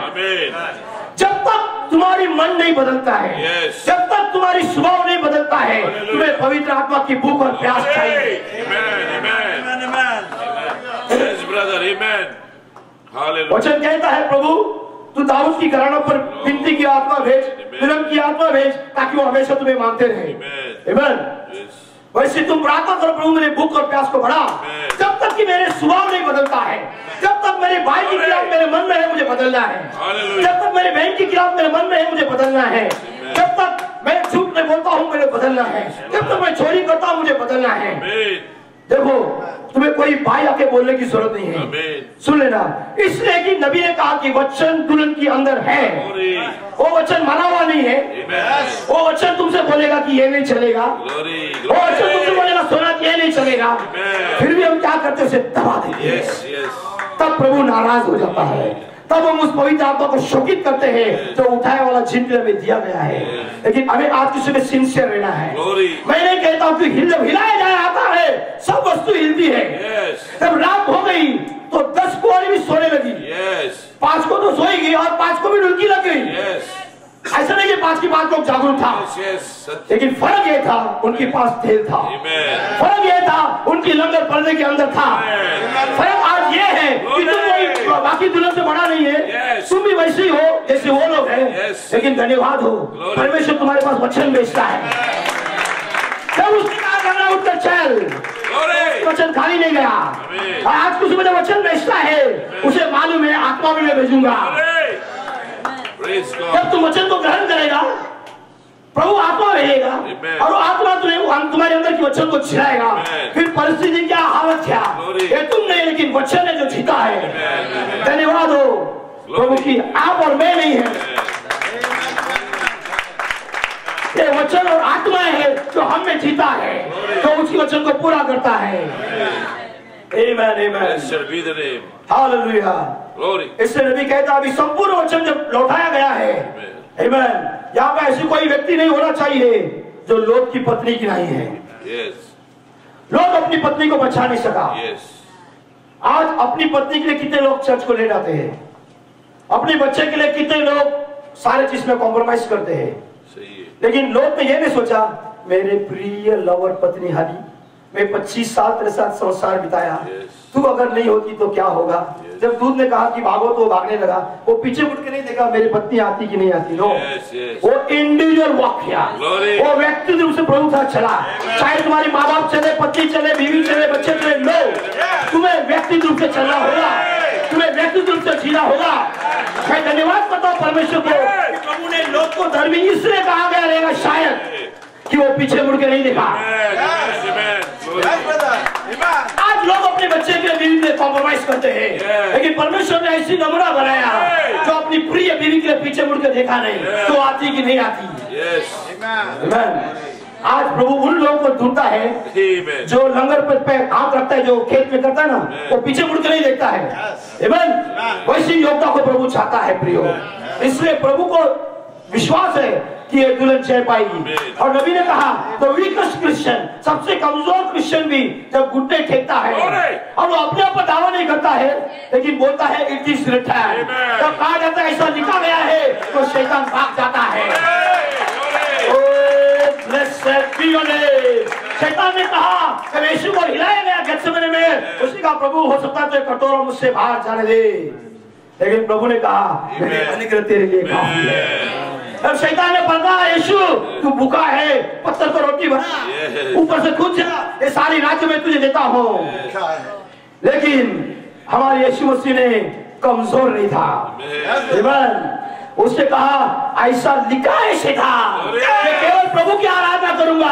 जब तक तुम्हारी मन नहीं बदलता है, जब तक तुम्हारी स्वभाव नहीं बदलता है, तुम्हें पवित्र आत्मा की भूख और प्यास चाहिए। वचन कहता है प्रभु तू दाऊद की घरानों पर विनती की आत्मा भेज, विनम्र की आत्मा भेज, ताकि वो हमेशा तुम्हें मानते रहे। आमीन। वैसे तुम प्रार्थना करो प्रभु मेरे भूख और प्यास को बढ़ा। जब तक कि मेरे स्वभाव नहीं बदलता है, जब तक मेरे भाई की खिलाफ मेरे मन में है मुझे बदलना है, जब तक मेरे बहन की खिलाफ मेरे मन में है मुझे बदलना है, जब तक मैं झूठ नहीं बोलता हूँ मुझे बदलना है, जब तक मैं चोरी करता हूँ मुझे बदलना है। देखो तुम्हें कोई भाई आके बोलने की जरूरत नहीं है, सुन लेना। इसलिए कि नबी ने कहा कि वचन दुल्हन के अंदर है, वो वचन माना हुआ नहीं है। वो वचन तुमसे बोलेगा कि ये नहीं चलेगा, वो वचन तुमसे बोलेगा सोना कि ये नहीं चलेगा, फिर भी हम क्या करते उसे दबा देते हैं। तब प्रभु नाराज हो जाता है, तब हम उस पवित्र आत्मा को शोकित करते हैं जो उठाए वाला जिंदगी में दिया गया है। लेकिन हमें आज किसी में सिंसियर रहना है। मैं नहीं कहता हूँ कि हिलाया जाए आता है, सब वस्तु हिलती है। जब रात हो गई तो 10 कुआरी भी सोने लगी, 5 को तो सोएगी और 5 को भी डुलकी लग गई। ऐसा नहीं कि 5 की 5 लोग जागरूक था, लेकिन फर्क ये था उनके पास तेल था, फर्क ये था उनकी लंगर पर्दे के अंदर था। फर्क आज ये है कि तुम कोई बाकी दुल्हन से बड़ा नहीं है, तुम भी वैसे ही हो जैसे वो लोग हैं। लेकिन धन्यवाद हो परमेश्वर तुम्हारे पास वचन भेजता है। जब उसने कहा करना उठकर चल, वचन खाली नहीं गया। आज कुछ मुझे वचन भेजता है, उसे मालूम है आत्मा भी मैं भेजूंगा। जब तुम वचन को ग्रहण करेगा प्रभु आत्मा भेजेगा और वो आत्मा तुम्हारे अंदर की वचन को छिड़ाएगा। फिर परिस्थिति क्या, हालत क्या, ये तुम नहीं लेकिन वचन है जो जीता है। धन्यवाद हो प्रभु की आप और मैं नहीं है, ये वचन और आत्मा है जो हम में जीता है, जो उसकी वचन को पूरा करता है। Amen, amen. Hallelujah. इससे नबी कहता अभी संपूर्ण वचन जब लौटाया गया है, Amen. यहाँ पे ऐसी कोई व्यक्ति नहीं होना चाहिए जो लोट की पत्नी की नहीं है। लोट अपनी पत्नी को बचा नहीं सका। आज अपनी पत्नी के लिए कितने लोग चर्च को ले जाते हैं, अपने बच्चे के लिए कितने लोग सारे चीज में कॉम्प्रोमाइज करते हैं। लेकिन लोग ने यह नहीं सोचा मेरे प्रिय लवर पत्नी हनी, मैं 25 साल तेरे साथ संसार बिताया, तू अगर नहीं होती तो क्या होगा। जब दूध ने कहा कि भागो तो भागने लगा, वो पीछे मुड़ के नहीं देखा मेरी पत्नी आती कि नहीं आती। नो, वो इंडिविजुअल वॉक किया, वो व्यक्तिगत रूप से प्रभु था चला। चाहे तुम्हारी माँ बाप चले, पत्नी चले, बीवी चले, बच्चे चले, लो तुम्हें व्यक्तिगत रूप से चलना होगा, तुम्हें व्यक्तिगत रूप से जीना होगा। मैं धन्यवाद करता हूँ परमेश्वर को, प्रभु ने लोग को धर्मी इसलिए कहा गया रहेगा शायद कि वो पीछे मुड़ के नहीं देखा। आज लोग अपने बच्चे के बीवी में कॉम्प्रोमाइज करते हैं, लेकिन परमेश्वर ने ऐसी नमूना बनाया जो अपनी प्रिय बीवी के पीछे मुड़ के देखा नहीं, तो आती कि नहीं आती। आज प्रभु उन लोगों को ढूंढता है जो लंगर पर हाथ रखता है, जो खेत में करता है ना, वो पीछे मुड़ के नहीं देखता है। वैसी योग्यता को प्रभु चाहता है प्रियो। इसलिए प्रभु को विश्वास है कि ये दुल्हन चल पाएगी। और नबी ने कहा तो वीकेस्ट क्रिश्चियन, सबसे कमजोर क्रिश्चियन भी जब घुटने टेकता है और वो अपने ऊपर दावा नहीं करता है, लेकिन बोलता है इट इज रिटन, तो कहा जाता है ऐसा लिखा गया है, तो शैतान भाग जाता है। शैतान ने कहा जब यीशु को हिलाया गया गethsemane में, उसने कहा प्रभु हो सकता है तो कटोरा मुझसे बाहर जाने दे, लेकिन प्रभु ने कहा मेरे अनुग्रह तेरे लिए काफी है। अब शैतान ने पकड़ा यीशु तू भूखा है, पत्थर को रोटी बना, ऊपर से खुद जा, ये सारी राज्य में तुझे देता हूँ। लेकिन हमारे यीशु मसीह ने कमजोर नहीं था। उसने कहा ऐसा लिखा है शैतान, मैं केवल प्रभु की आराधना करूंगा,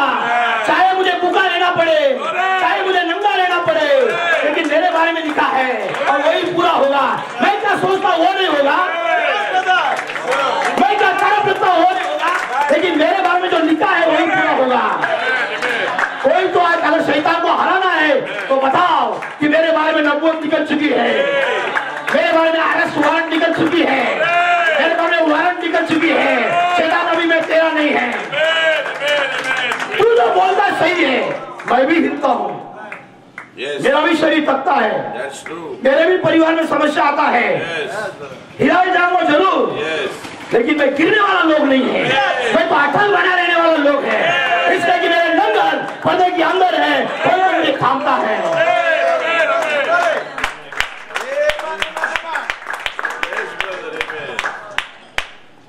बारे में लिखा है और वही पूरा होगा। मैं क्या सोचता वो नहीं होगा, मैं क्या तरफ रखता वो नहीं होगा, लेकिन मेरे बारे में जो लिखा है वही पूरा होगा। कोई तो आज अगर शैतान को हराना है तो बताओ कि मेरे बारे में नबूवत निकल चुकी है, मेरे बारे में अरेस्ट वारंट निकल चुकी है, मेरे बारे में वारंट निकल चुकी है। शैतान अभी मैं तेरा नहीं है। तू जो बोलता सही है, मैं भी हिलता हूँ। मेरा भी शरीर थकता है, मेरे भी परिवार में समस्या आता है, हिलाए जाऊंगा जरूर, लेकिन मैं गिरने वाला लोग नहीं है, मैं तो अटल बना रहने वाला लोग है। इसलिए कि मेरे नंगर पर्दे के अंदर है, कोई मुझे थामता है।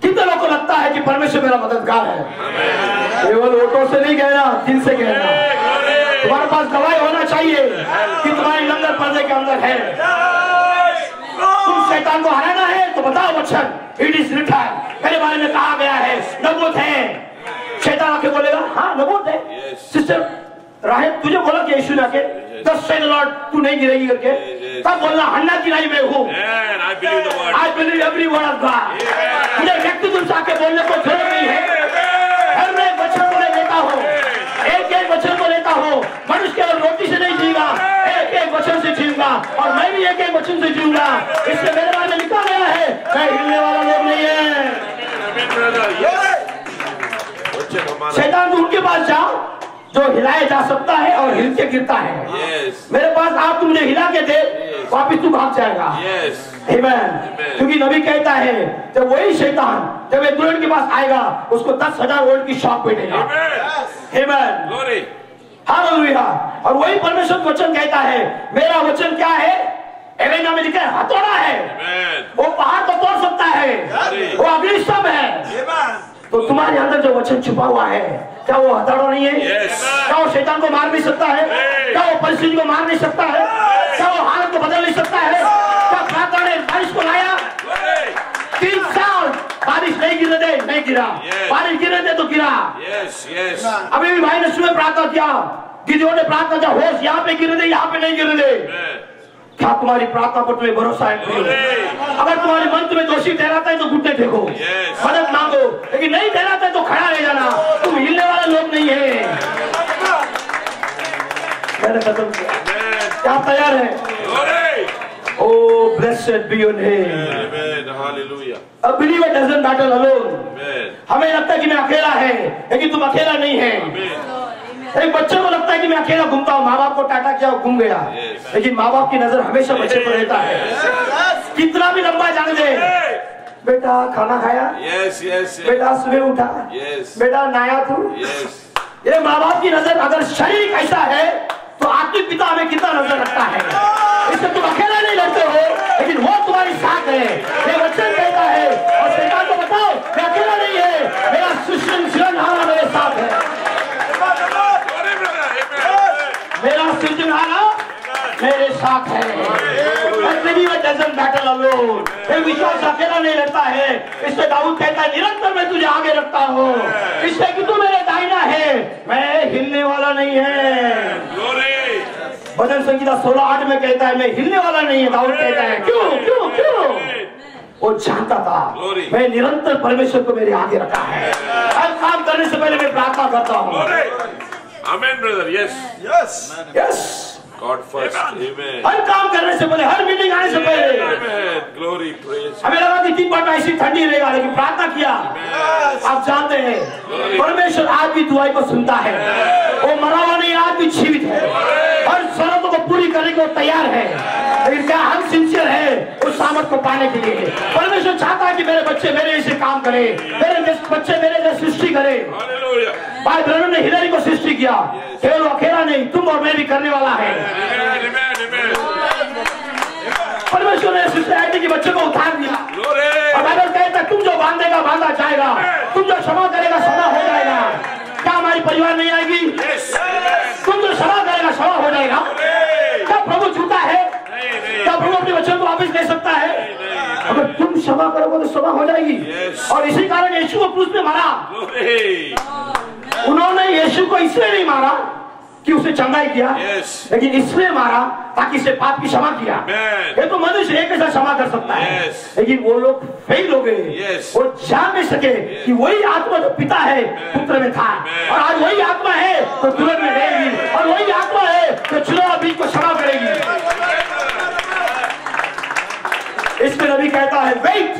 कितने लोगों को लगता है कि परमेश्वर मेरा मददगार है? केवल ओटो से नहीं कहना, दिल से कहना। तुम्हारे पास गवाही होना चाहिए कि तुम्हारी नंगर पर्दे के अंदर है। तुम शैतान को हराना है तो बताओ वचन, इट इज रिटन, मेरे बारे में कहा गया है, नबूवत है। शैतान आके बोलेगा हाँ नबूवत है। सिस्टर राहेल तुझे बोला कि यीशु ने आके दस से लॉर्ड तू नहीं गिरेगी करके, तब बोलना हन्ना की नहीं मैं हूँ। I believe every word of God. मुझे व्यक्ति तुमसे आके बोलने को जरूरत नहीं है, हर मैं वचन को लेता हूँ, एक एक वचन को लेता हूँ। मनुष्य केवल रोटी से नहीं जीगा, एक एक वचन से जीऊंगा, और मैं भी एक एक वचन से जीऊंगा। इससे मेरे बारे में लिखा गया है, मैं हिलने वाला लोग नहीं है। शैतान तो उनके पास जाओ जो हिलाया जा सकता है और हिल के गिरता है। मेरे पास आप तुम मुझे हिला के दे, वापिस तू भाग जाएगा। आमीन। क्योंकि नबी कहता है जब वही शैतान जब एक दुल्हन के पास आएगा उसको 10,000 वोल्ट की शॉक बैठेगा। आमीन, हालेलुया। और वही परमेश्वर का वचन कहता है, मेरा वचन क्या है? एवेना में लिखा है हथौड़ा है, वो पहाड़ को तोड़ सकता है, वो अग्नि स्तंभ है। तो तुम्हारे अंदर जो वचन छुपा हुआ है, क्या वो हथौड़ा नहीं है? क्या वो शैतान को मार नहीं सकता है? क्या वो परिस्थिति को मार नहीं सकता है? क्या वो हालत को बदल नहीं सकता है? क्या प्रार्थना ने बारिश को लाया? 3 साल बारिश नहीं गिरने दे, नहीं गिरा। बारिश गिरने दे तो गिरा। अभी भी भाई ने सुबह प्रार्थना किया, दीदियों ने प्रार्थना किया, होश यहाँ पे गिरने दे, यहाँ पे नहीं गिरने दे। क्या तुम्हारी प्रार्थना पर तुम्हें भरोसा है? अगर तुम्हारे मन तुम्हें दोषी ठहराता है तो घुटने टेको, मदद मांगो, लेकिन नहीं ठहराता है तो खड़ा रह जाना। तुम हिलने वाला लोग नहीं है। मैंने खत्म किया, क्या तैयार है? Oh, blessed be your name. A believer doesn't battle alone. हमें लगता है कि मैं अकेला है, लेकिन तुम अकेला नहीं है। एक बच्चे को लगता है कि मैं अकेला घूमता हूँ, माँ बाप को टाटा किया घूम गया, लेकिन माँ बाप की नजर हमेशा बच्चे पर रहता है। कितना भी लंबा जाने दे, बेटा खाना खाया, बेटा सुबह उठा, बेटा नहाया तू। ये माँ बाप की नजर अगर शरीर ऐसा है तो आत्मिक पिता हमें कितना नजर रखता है। इससे तुम अकेला नहीं लड़ते हो, लेकिन वो तुम्हारी साथ है। ये वचन कहता है, और शैतान को बताओ मैं अकेला नहीं है, मेरा सृजनहारा मेरे साथ है, मेरा सृजनहारा मेरे साथ है। विश्वास अकेला नहीं लगता है। इससे दाऊद कहता है निरंतर मैं तुझे आगे रखता हूँ, इससे कि तू मेरे दाहिना है, मैं हिलने वाला नहीं है। भजन संगीता 16:8 में कहता है मैं हिलने वाला नहीं है। दाऊद कहता है क्यों क्यों क्यों? वो जानता था मैं निरंतर परमेश्वर को मेरे आगे रखा है। हर काम करने से पहले मैं प्रार्थना करता हूँ। Amen, brother. Yes. Yes. Yes. God first. Amen. हर काम करने से पहले, हर मीटिंग आने से पहले। Amen. Glory, praise. हमें लगा कि 3 बार ऐसी ठंडी रहेगा, लेकिन प्रार्थना किया। आप जानते हैं परमेश्वर आज भी दुआई को सुनता है। वो मरा हुआ नहीं, आज भी जीवित है। हर जरूरतों को पूरी करने को तैयार है। लेकिन क्या हम सिंसियर है उस सामर्थ को पाने के लिए? परमेश्वर चाहता है कि मेरे बच्चे मेरे जैसे काम करें, मेरे बच्चे मेरे जैसे सृष्टि करें। भाई ब्रह्म ने हिलरी को सृष्टि किया, केवल अकेला नहीं, तुम और मैं भी करने वाला है। परमेश्वर ने सृष्टि के बच्चे को उतार दिया, और बाइबल कहता है तुम जो बांधेगा बांधा जाएगा, तुम जो क्षमा करेगा क्षमा हो जाएगा। क्या हमारी परिवार नहीं आएगी? तुम जो क्षमा करेगा क्षमा हो जाएगा। क्या प्रभु झूठा है? क्या प्रभु अपने बच्चों को वापस ले सकता है? अगर तुम क्षमा करोगे तो क्षमा हो जाएगी। और इसी कारण यीशु को क्रूस पे मारा। उन्होंने यीशु को इसलिए नहीं मारा कि उसे चंगाई किया, Yes. लेकिन इसलिए मारा ताकि इसे पाप की क्षमा किया। Amen. ये तो मनुष्य एक ऐसा क्षमा कर सकता है, Yes. लेकिन वो लोग फेल हो गए। Yes. वो जान नहीं सके कि वही आत्मा जो पिता है पुत्र में था, और आज वही आत्मा है तो दुल्हन में रहेगी, और वही आत्मा है तो चुनाव बीज को क्षमा करेगी। इसमें नबी कहता है wait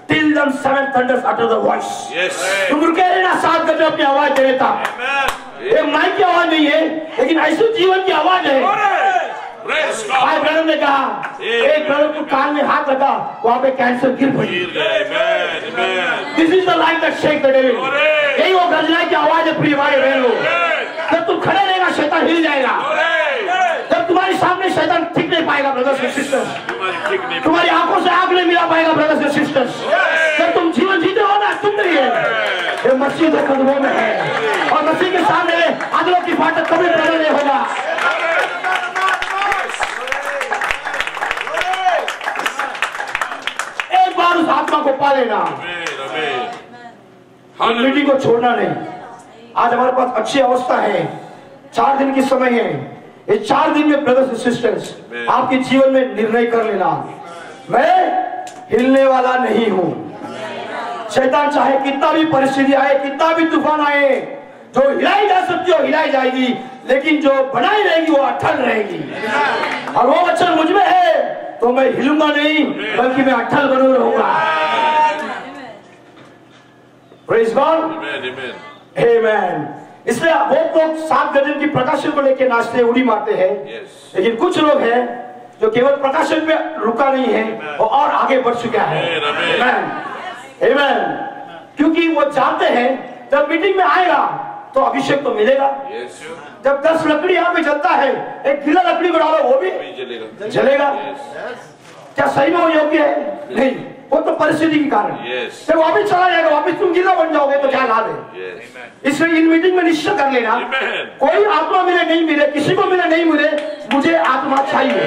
till the seven thunders utter the voice. Yes. तुम रुके रहना 7 गज अपनी आवाज दे देता। ये माइक की आवाज नहीं है, लेकिन ऐसे जीवन की आवाज है। Praise भाई God. ब्रदर ने कहा, एक ब्रदर को कान में हाथ लगा, वहां पे कैंसर गिर पड़ी। Amen. Amen. This is the light that shake the devil. यही वो गर्जना की आवाज है प्रिय भाई बहनों। जब तुम खड़े रहेगा शैतान हिल जाएगा। जब तुम्हारे सामने शैतान ठीक नहीं पाएगा ब्रदर्स एंड सिस्टर्स, तुम्हारी आंखों से आंख नहीं मिला पाएगा ब्रदर्स एंड सिस्टर्स। जब तुम जीवन जीते हो ना, तुम नहीं है, ये मसीह के कदमों में है, और मसीह के सामने अगलों की फाटक कभी बदल नहीं होगा। एक बार उस आत्मा को पा लेना, Amen. मीटिंग को छोड़ना नहीं। आज हमारे पास अच्छी अवस्था है, 4 दिन की समय है। ये 4 दिन में ब्रदर्स एंड सिस्टर्स आपके जीवन में निर्णय कर लेना, मैं हिलने वाला नहीं हूं। शैतान चाहे कितना भी परिस्थिति आए, कितना भी तूफान आए, जो हिलाई जा सकती हो हिलाई जाएगी, लेकिन जो बनाई रहेगी वो अटल रहेगी। और वो वचन मुझ में है तो मैं हिलूंगा नहीं, बल्कि मैं अटल बना रहूंगा। Praise God. Amen. Amen. आमेन। इसलिए वो लोग 7 गजन की प्रकाशन को लेकर नाचते उड़ी मारते हैं, Yes. लेकिन कुछ लोग हैं जो केवल प्रकाशन पे रुका नहीं है और आगे बढ़ चुका है। Amen. आमेन। आमेन। क्योंकि वो जानते हैं जब मीटिंग में आएगा तो अभिषेक तो मिलेगा। Yes. जब 10 लकड़ी यहाँ पे जलता है, एक गीला लकड़ी को डालो वो भी भी चलेगा. जलेगा। Yes. क्या सही में वो योग्य है? नहीं, वो तो परिस्थिति के कारण। Yes. जब वापिस चला जाएगा, वापिस तुम गीला बन जाओगे तो क्या लाभ है? Yes. इसलिए इन मीटिंग में निश्चय कर लेना, Amen. कोई आत्मा मिले नहीं मिले, किसी को मिले नहीं मिले, मुझे आत्मा चाहिए।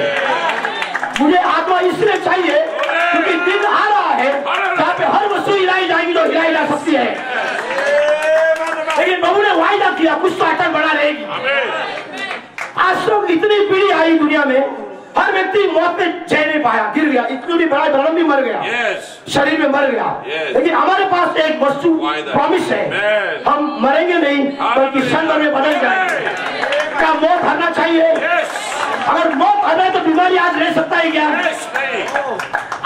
मुझे आत्मा इसलिए चाहिए क्योंकि दिन आ रहा है जहाँ पे हर वस्तु हिलाई जाएगी जो हिलाई जा सकती है, लेकिन प्रभु ने वायदा किया कुछ तो अटल बना रहेगी। आज तक इतनी पीढ़ी आई दुनिया में, हर व्यक्ति मौत में जय नहीं पाया, गिर गया, इतनी बड़ा ब्रह्म भी मर गया, Yes. शरीर में मर गया। Yes. लेकिन हमारे पास एक वस्तु वायदा। प्रॉमिस है, Amen. हम मरेंगे नहीं बल्कि क्षण भर में बदल जाएंगे। क्या मौत हरना चाहिए? Yes. अगर मौत हरना है तो बीमारी आज रह सकता है क्या? Yes. नहीं.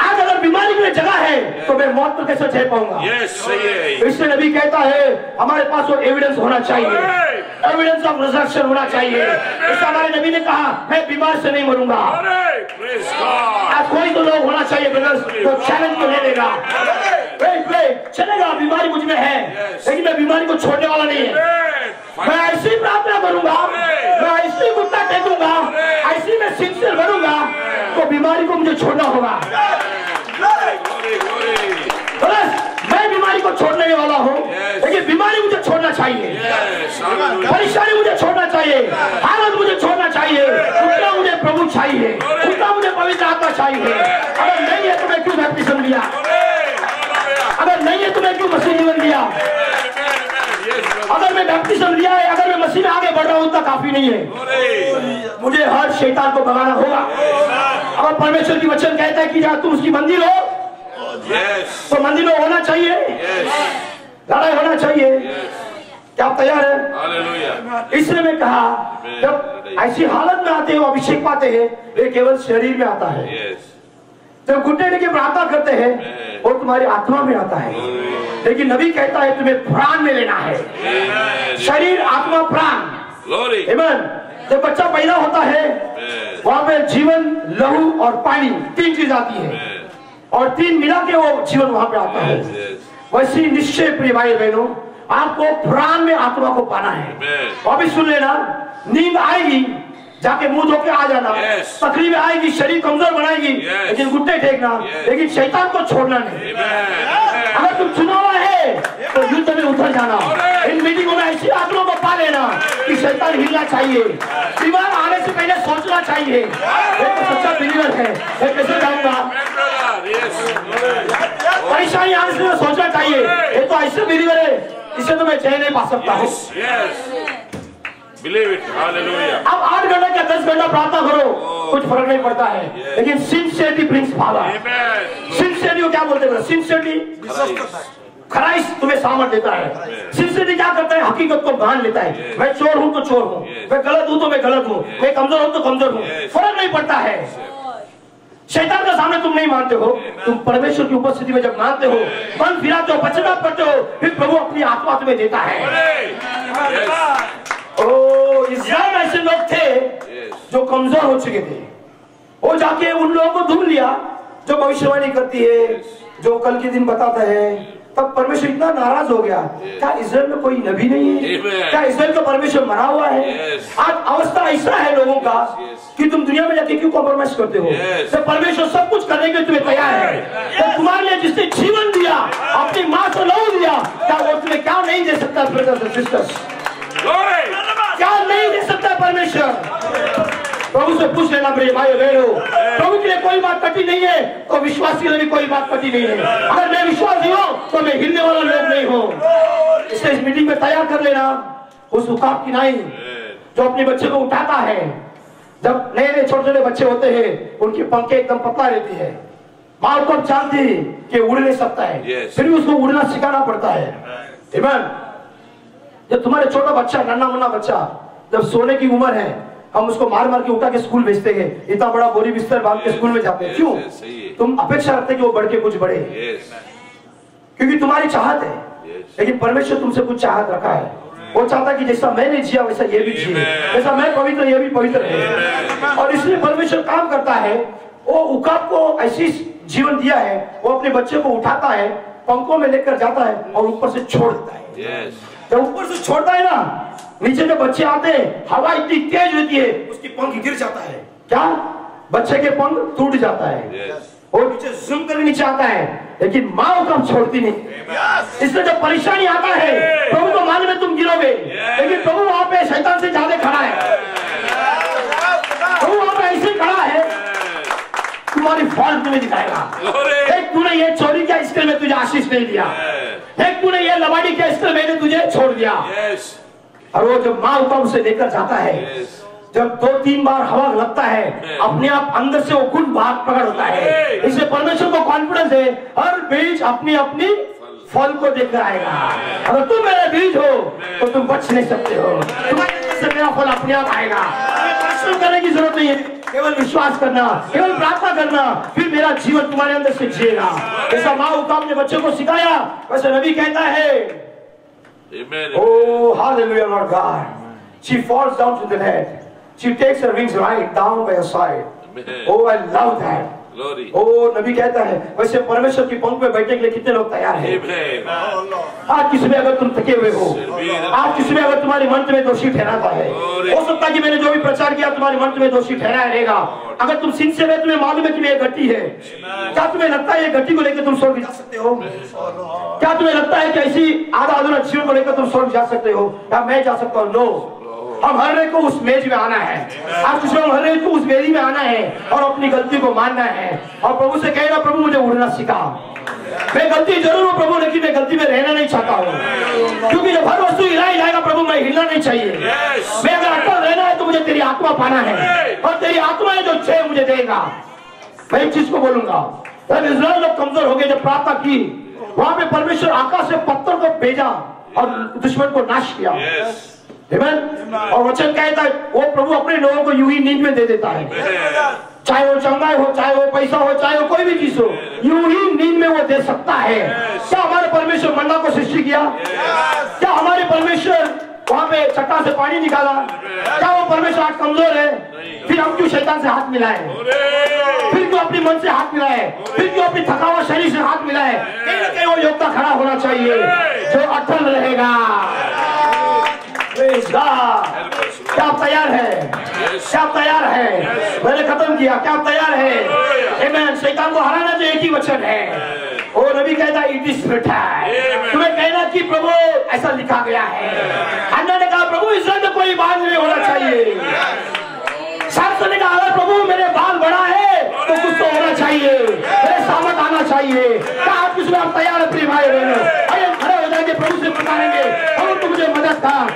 आज अगर बीमारी की जगह है तो मैं मौत को कैसे झेल पाऊंगा? Yes. सही है. इसलिए नबी कहता है हमारे पास वो एविडेंस होना चाहिए, एविडेंस ऑफ रिजरेक्शन होना चाहिए। इसलिए हमारे नबी ने कहा मैं बीमार से नहीं मरूंगा। Praise God. आज कोई तो लोग होना चाहिए ब्रदर्स तो चैलेंज को ले लेगा, चलेगा बीमारी मुझ में है, लेकिन मैं बीमारी को छोड़ने वाला नहीं है। Amen. मैं ऐसी प्रार्थना करूंगा, मैं ऐसी घुटना टेकूंगा, ऐसी मैं सिंसियर बनूंगा, तो बीमारी को मुझे छोड़ना होगा। Glory, glory. बस मैं बीमारी को छोड़ने वाला हूँ, लेकिन बीमारी मुझे छोड़ना चाहिए, Yes. Hallelujah. परेशानी मुझे छोड़ना चाहिए, हालत मुझे छोड़ना चाहिए, उतना मुझे प्रभु चाहिए, उतना मुझे पवित्र आत्मा चाहिए। अगर नहीं है तो मैं क्यों बैप्टिज्म लिया? Hallelujah. अगर नहीं है तो मैं क्यों मसीह जीवन लिया? Yes. अगर मैं बैप्टिज्म लिया है, अगर मैं मसीह में आगे बढ़ रहा हूँ उतना काफी नहीं है, Glory. मुझे हर शैतान को भगाना होगा। अगर परमेश्वर की वचन कहता है कि जहाँ तुम उसकी मंदिर हो Yes. तो मंदिर में होना चाहिए, Yes. लड़ाई होना चाहिए। क्या आप तैयार है? Hallelujah. इसलिए मैं कहा जब ऐसी हालत में आते हो अभिषेक पाते हैं, ये केवल शरीर में आता है। Yes. जब घुटने टेके प्रार्थना करते हैं वो तुम्हारी आत्मा में आता है, लेकिन नबी कहता है तुम्हें प्राण में लेना है, Amen. शरीर आत्मा प्राण। Glory. आमीन। जब बच्चा पैदा होता है Amen. वहां पे जीवन, लहू और पानी 3 चीज आती है, और 3 मिला के वो जीवन वहां पे आता है। Yes. वैसी निश्चय प्रिय भाई बहनों आपको प्राण में आत्मा को पाना है। Amen. अभी सुन लेना, नींद आएगी जाके मुंह धो के आ जाना, Yes. तकलीफ आएगी, शरीर कमजोर बनाएगी, Yes. लेकिन घुटने टेकना, Yes. लेकिन शैतान को छोड़ना नहीं। Amen. अगर तुम चुनाव है तो युद्ध में उतर जाना। इन मीटिंगों में ऐसी आत्मा को पा लेना कि शैतान हिलना चाहिए, बीमार आने से पहले सोचना चाहिए एक तो सच्चा बिलीवर है, मैं कैसे जाऊंगा, Amen, brother. Yes. परेशानी आने से पहले सोचना चाहिए ये तो ऐसे बिलीवर है, इसे तो मैं चैन नहीं पा सकता हूँ। Yes. Believe it. Hallelujah. अब 8 घंटे का 10 घंटा प्रार्थना करो, कुछ फर्क नहीं पड़ता है, लेकिन sincerity brings power. Amen. Sincerity को क्या बोलते हैं? सिंसियरिटी क्राइस्ट तुम्हें सामर्थ देता है। सिंसियरिटी क्या करता है? हकीकत को मान लेता है। मैं चोर हूं तो चोर हूं, मैं गलत हूं तो मैं गलत हूं, मैं कमजोर हूं तो कमजोर हूं, फर्क नहीं पड़ता है। शैतान का सामने तुम नहीं मानते हो, तुम परमेश्वर की उपस्थिति में जब मानते हो, मन फिराते हो, पश्चाताप करते हो, फिर प्रभु अपनी आत्मा तुम्हें देता है। ओ इस्राएल में ऐसे लोग थे जो कमजोर हो चुके थे, वो जाके उन लोगों को ढूंढ लिया जो भविष्यवाणी करती है, जो कल के दिन बताता है। तब परमेश्वर इतना नाराज हो गया, क्या इस्राएल में कोई नबी नहीं है? क्या इस्राएल का परमेश्वर मरा हुआ है? आज अवस्था ऐसा है लोगों का कि तुम दुनिया में जाके क्यों कॉम्प्रोमाइज करते हो? जब परमेश्वर सब कुछ करने के तुम्हें तैयार है, जब तुम्हारे लिए जिसने जीवन दिया, अपनी माँ से लहू दिया, क्या वो तुम्हें क्या नहीं दे सकता? ब्रदर्स एंड सिस्टर्स, क्या नहीं दे सकता परमेश्वर? प्रभु से पूछ लेना मेरे भाई बहनों, प्रभु के लिए कोई बात कठिन नहीं है, तो विश्वास के लिए भी कोई बात कठिन नहीं है। अगर मैं विश्वासी हूँ तो मैं हिलने वाला लोग नहीं हूँ। इसलिए इस मीटिंग में तैयार कर लेना उस उकाब की नाई जो अपने बच्चे को उठाता है। जब नए नए छोटे छोटे बच्चे होते हैं, उनकी पंखे एकदम पतला रहती है, माँ को जानती कि उड़ नहीं सकता है, फिर भी उसको उड़ना सिखाना पड़ता है। आमीन। जब तुम्हारे छोटा बच्चा, नन्हा मुन्ना बच्चा जब सोने की उम्र है, हम उसको मार मार के उठा के स्कूल भेजते हैं, इतना बड़ा बोरी बिस्तर बांध के स्कूल में जाते हैं। क्यों? तुम अपेक्षा रखते कि वो बढ़ के कुछ बढ़े, क्योंकि तुम्हारी चाहत है। लेकिन परमेश्वर तुमसे कुछ चाहत रखा है, वो चाहता कि जैसा मैंने जिया वैसा ये भी जिए, जैसा मैं पवित्र ये भी पवित्र है। और इसलिए परमेश्वर काम करता है, वो उकाब को ऐसी जीवन दिया है, वो अपने बच्चे को उठाता है, पंखों में लेकर जाता है और ऊपर से छोड़ देता है। जब ऊपर से छोड़ता है ना, नीचे जब बच्चे आते हैं, हवा इतनी तेज होती है, उसकी पंख गिर जाता है। क्या? बच्चे के पंख टूट जाता है, वो नीचे जूम कर नीचे आता है, लेकिन माँ कब छोड़ती नहीं। इसलिए जब परेशानी आता है, प्रभु को मालूम है तुम गिरोगे, लेकिन प्रभु वहां पे शैतान से ज्यादा खड़ा है। प्रभु वहां पे ऐसे खड़ा है, तुम्हारी फॉल्ट तुम्हें दिखाएगा। एक तूने ये चोरी किया, इसके लिए मैं तुझे आशीष नहीं दिया। एक तूने ये लबाड़ी किया, इसके लिए मैंने तुझे छोड़ दिया। और वो जब माँ उका उसे लेकर जाता है, जब 2-3 बार हवा लगता है, अपने आप अंदर से वो गुण बाहर प्रकट होता है। इसलिए परमेश्वर को कॉन्फिडेंस है, हर बीज अपनी अपनी फल को देखकर आएगा। अगर तुम मेरे बीज हो तो तुम बच नहीं सकते हो, तुम्हारे अंदर से मेरा फल अपने आप आएगा। परिश्रम करने की जरूरत नहीं है, केवल विश्वास करना, केवल प्रार्थना करना, फिर मेरा जीवन तुम्हारे अंदर से जिएगा। जैसा माँ उका अपने बच्चे को सिखाया, वैसे नबी कहता है, oh hallelujah Lord God, she falls down to the net, she takes her wings right down by her side. Oh I love that. ओ नबी कहता है, वैसे परमेश्वर की पंख में बैठने के लिए कितने लोग तैयार हैं? आज किसी में अगर तुम थके हुए हो, आज किसी में अगर तुम्हारे मन तुम्हें दोषी ठहराता है, हो सकता है कि मैंने जो भी प्रचार किया तुम्हारे मन तुम्हें दोषी ठहराया रहेगा। अगर तुम सिंसियर है, तुम्हें मालूम है कि ये गति है, क्या तुम्हें लगता है ये गति को लेकर तुम स्वर्ग जा सकते हो? क्या तुम्हें लगता है कि ऐसी आधा अधूरा जीवन को लेकर तुम स्वर्ग जा सकते हो? या मैं जा सकता हूँ? नो, हम हर एक को उस मेज में आना है, आज कुछ लोग हर एक को उस मेरी में आना है और अपनी गलती को मानना है और प्रभु से कहना, प्रभु मुझे उड़ना सिखा। मैं गलती जरूर हूँ प्रभु, लेकिन मैं गलती में रहना नहीं चाहता हूँ, क्योंकि जब हर वस्तु हिलाई जाएगा प्रभु, मैं हिलना नहीं चाहिए। मैं अगर अटल रहना है तो मुझे तेरी आत्मा पाना है, और तेरी आत्मा है जो जय मुझे देगा। मैं एक चीज को बोलूंगा, जब इस्राएल लोग कमजोर हो गए, जब प्रार्थना की, वहां पे परमेश्वर आकाश से पत्थर को भेजा और दुश्मन को नाश किया। और वचन कहता है, वो प्रभु अपने लोगों को यूं ही नींद में दे देता है, चाहे वो चंगाई हो, चाहे वो पैसा हो, चाहे वो कोई भी चीज हो, यूं ही नींद में वो दे सकता है। क्या हमारे परमेश्वर मन्ना को सृष्टि किया? क्या हमारे परमेश्वर वहां पे चट्टान से पानी निकाला? क्या वो परमेश्वर आज कमजोर है? फिर हम क्यों शैतान से हाथ मिलाए? फिर क्यों अपने मन से हाथ मिलाए? फिर क्यों अपनी थकावट शरीर से हाथ मिलाए? कहीं ना कहीं वो योद्धा खड़ा होना चाहिए जो अटल रहेगा। क्या आप तैयार है? क्या आप तैयार है? मैंने खत्म किया, क्या आप तैयार है? आमीन। शैतान को हराना तो एक ही वचन है, वो नबी कहता है इट इज रिटन। तुम्हें कहना कि प्रभु ऐसा लिखा गया है। अन्ना ने कहा प्रभु इसराइल में कोई बाल नहीं होना चाहिए। शास्त्र ने कहा प्रभु मेरे बाल बड़ा है तो कुछ तो होना चाहिए, मेरे सामत आना चाहिए। क्या आप किसमें आप तैयार है प्रिय भाई बहनों? आइए खड़े हो जाएंगे, प्रभु से बताएंगे प्रभु तुम मुझे मदद कर,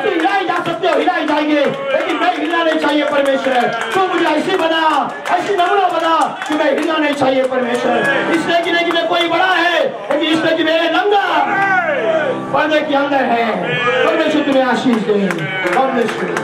तो हिलाई जा सकते हो, हिलाई जा जाएंगे, लेकिन मैं हिलना नहीं चाहिए परमेश्वर। तो मुझे ऐसी बना, ऐसी नमूना बना कि मैं हिलना नहीं चाहिए परमेश्वर। इसलिए कि नहीं कि मैं कोई बड़ा है, लेकिन इसलिए कि मेरे नंगा पर्दे के अंदर है। परमेश्वर तुम्हें आशीष दे। परमेश्वर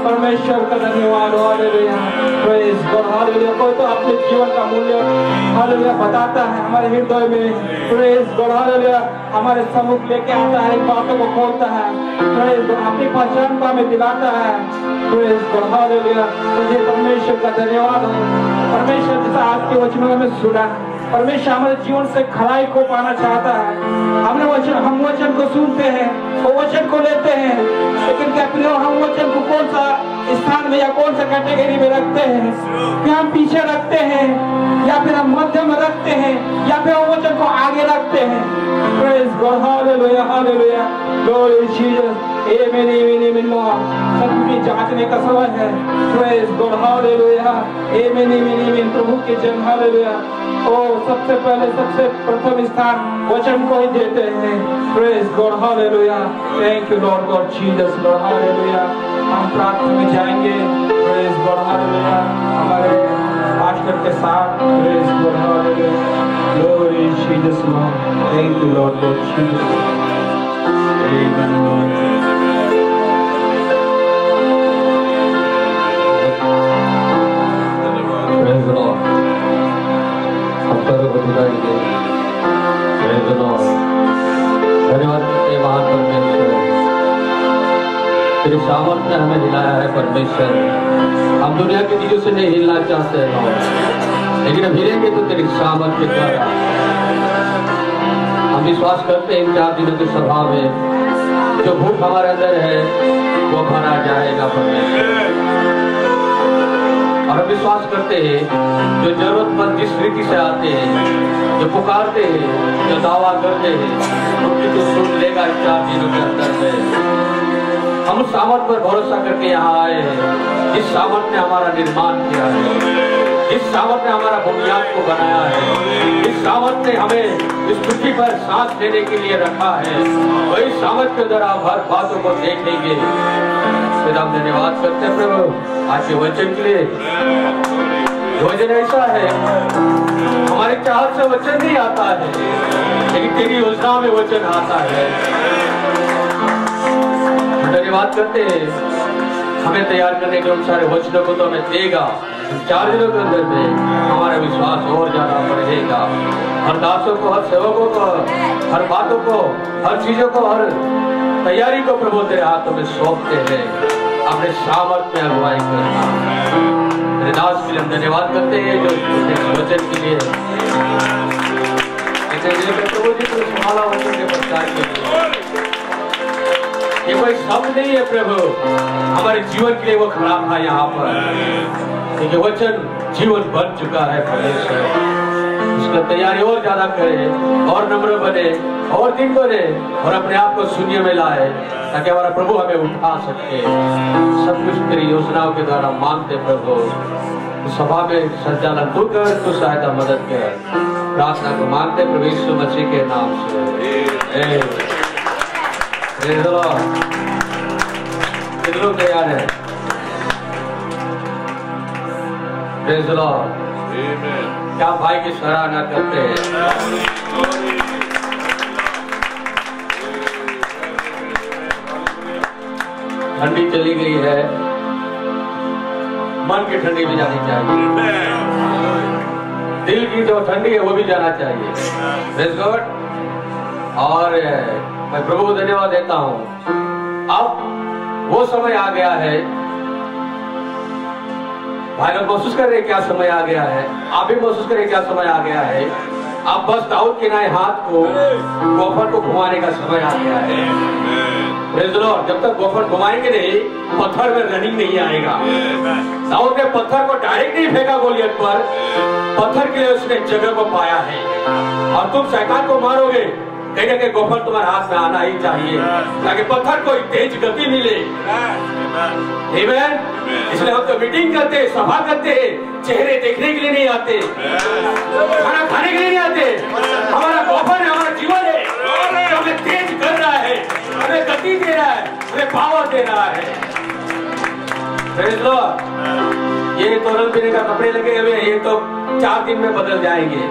परमेश्वर का धन्यवाद। Hallelujah, praise God, hallelujah. कोई तो अपने जीवन का मूल्य हालेलुया बताता है हमारे हृदय में, प्रेज गॉड, हालेलुया। हमारे सम्मुख लेके आता है, बातों को खोलता है, प्रेज गॉड, अपनी पहचान को हमें दिलाता है, प्रेज गॉड, हालेलुया। मुझे परमेश्वर का धन्यवाद हो। परमेश्वर जैसा आज के वचनों में सुना, परमेश्वर हमारे जीवन से खराई को पाना चाहता है। हमने वो हम वचन को सुनते हैं, वो वचन को लेते हैं, लेकिन क्या प्रियो हम वचन को कौन सा स्थान में या कौन सा कैटेगरी में रखते हैं? क्या हम पीछे रखते हैं या फिर हम मध्य में रखते हैं या फिर हम वचन को आगे रखते हैं? Praise God, hallelujah hallelujah, glory Jesus, amen amen amen. सब भी जांचने का समय है। Praise God, hallelujah, amen amen amen. प्रभु के जन, हालेलुया। ओ सबसे पहले सबसे प्रथम स्थान वचन को ही देते हैं। Praise God, hallelujah. Thank you Lord God Jesus, Lord hallelujah. हम प्रार्थना में जाएंगे। प्रेज गॉड, हालेलुया, हमारे पास्टर के साथ। Praise God, hallelujah, glory Jesus Lord. Thank you Lord God Jesus, amen. Praise the Lord. हम करो बधाई। Praise the Lord. धन्यवाद तेरे महान परमेश्वर, तेरी सामर्थ ने हमें हिलाया है परमेश्वर। हम दुनिया की चीजों से नहीं हिलना चाहते हैं, लेकिन अब हिलेंगे तो तेरी सामर्थ के द्वारा। हम विश्वास करते हैं इन 4 दिनों की सभा में जो भूख हमारे अंदर है वो भरा जाएगा परमेश्वर। और हम विश्वास करते हैं जो जरूरतमंद जिस रीति से आते हैं, जो पुकारते हैं, जो दावा करते हैं, उनकी तो सुन लेगा 4 दिनों के अंदर में। हम उस सामर्थ पर भरोसा करके यहाँ आए हैं जिस सामर्थ ने हमारा निर्माण किया है, जिस सामर्थ ने हमारा बुनियाद को बनाया है, जिस सामर्थ ने हमें इस पृथ्वी पर सांस लेने के लिए रखा है, वही सामर्थ के द्वारा हर बातों को देखेंगे। फिर हम धन्यवाद करते हैं प्रभु आज के वचन के लिए। वचन ऐसा है, हमारे चाहत से वचन नहीं आता है, लेकिन तेरी योजना में वचन आता है। धन्यवाद करते हैं, हमें तैयार करने के अनुसार वचनों को तो हमें देगा। 4 दिनों के अंदर में हमारा विश्वास और ज्यादा बढ़ेगा। हर दासों को, हर सेवकों को, हर बातों को, हर चीजों को, हर तैयारी को प्रभु तेरे हाथों में सौंपते हैं। अपने सामर्थ में अगुवाई करना। तेरे दास के लिए हम धन्यवाद करते हैं जो वचन के लिए प्रभु जी को संभाला वचन के प्रचार के लिए। ये कोई शब्द नहीं है प्रभु, हमारे जीवन के लिए वो खराब था यहाँ पर, क्योंकि वचन जीवन बन चुका है परमेश्वर। उसका तैयारी और ज्यादा करे और नम्र बने और दिन बने और अपने आप को शून्य में लाए, ताकि हमारा प्रभु हमें उठा सके। सब कुछ तेरी योजनाओं के द्वारा मांगते प्रभु। सभा में संचालन तू कर, तू सहायता मदद कर। प्रार्थना को मांगते प्रभु यीशु मसीह के नाम से। कितने लोग तैयार है? Praise the Lord. क्या भाई की सराहना करते हैं? ठंडी चली गई है, मन की ठंडी भी जानी चाहिए, दिल की जो ठंडी है वो भी जाना चाहिए। Praise God. और मैं प्रभु को धन्यवाद देता हूं। अब वो समय आ गया है, भाई लोग महसूस कर रहे क्या समय आ गया है, आप भी महसूस करें क्या समय आ गया है। अब बस दाऊद के नए हाथ को, गोफर को घुमाने का समय आ गया है। Praise the Lord. जब तक गोफर घुमाएंगे नहीं, पत्थर में रनिंग नहीं आएगा। दाऊद ने पत्थर को डायरेक्ट नहीं फेंका गोलियत पर, पत्थर के लिए उसने जगह को पाया है। और तुम शैतान को मारोगे, कहीं ना कहीं गोफर तुम्हारे हाथ में आना ही चाहिए, ताकि पत्थर को तेज गति मिले। आमीन। इसलिए हम तो मीटिंग करते हैं, सभा करते हैं, चेहरे देखने के लिए नहीं आते, खाना खाने के लिए नहीं आते। हमारा गोफर है, हमारा जीवन है, जो हमें तेज कर रहा है, हमें गति दे रहा है, हमें पावर दे रहा है। Praise Lord. ये तो रंग पीने का कपड़े लगे हुए हैं, ये तो 4 दिन में बदल जाएंगे।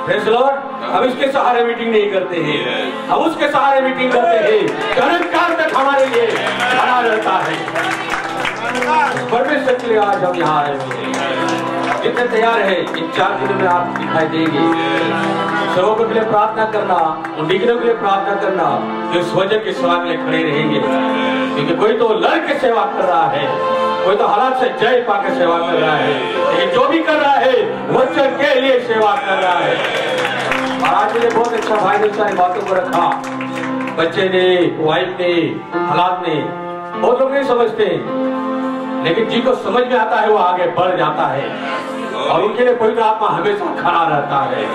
Praise Lord. हम इसके सहारे मीटिंग नहीं करते हैं, हम उसके सहारे मीटिंग करते हैं। अनंत काल तक हमारे लिए खड़ा रहता है। परमेश्वर के लिए आज हम यहाँ आए हुए हैं। जितने तैयार है इन 4 दिनों में आप दिखाई देंगे। सेवकों के लिए प्रार्थना करना, उन डिग्रियों के लिए प्रार्थना करना, जो इस वचन की सेवा के लिए खड़े रहेंगे। क्योंकि कोई तो लड़ के सेवा कर रहा है, कोई तो हालात से जय पाकर सेवा कर रहा है, लेकिन जो भी कर रहा है वचन के लिए सेवा कर रहा है। और आज मुझे बहुत अच्छा भाई ने सारी बातों को रखा, बच्चे ने, वाइफ ने, हालात ने, बहुत लोग नहीं समझते, लेकिन जिनको समझ में आता है वो आगे बढ़ जाता है और उनके लिए पवित्र आत्मा हमेशा खड़ा रहता है।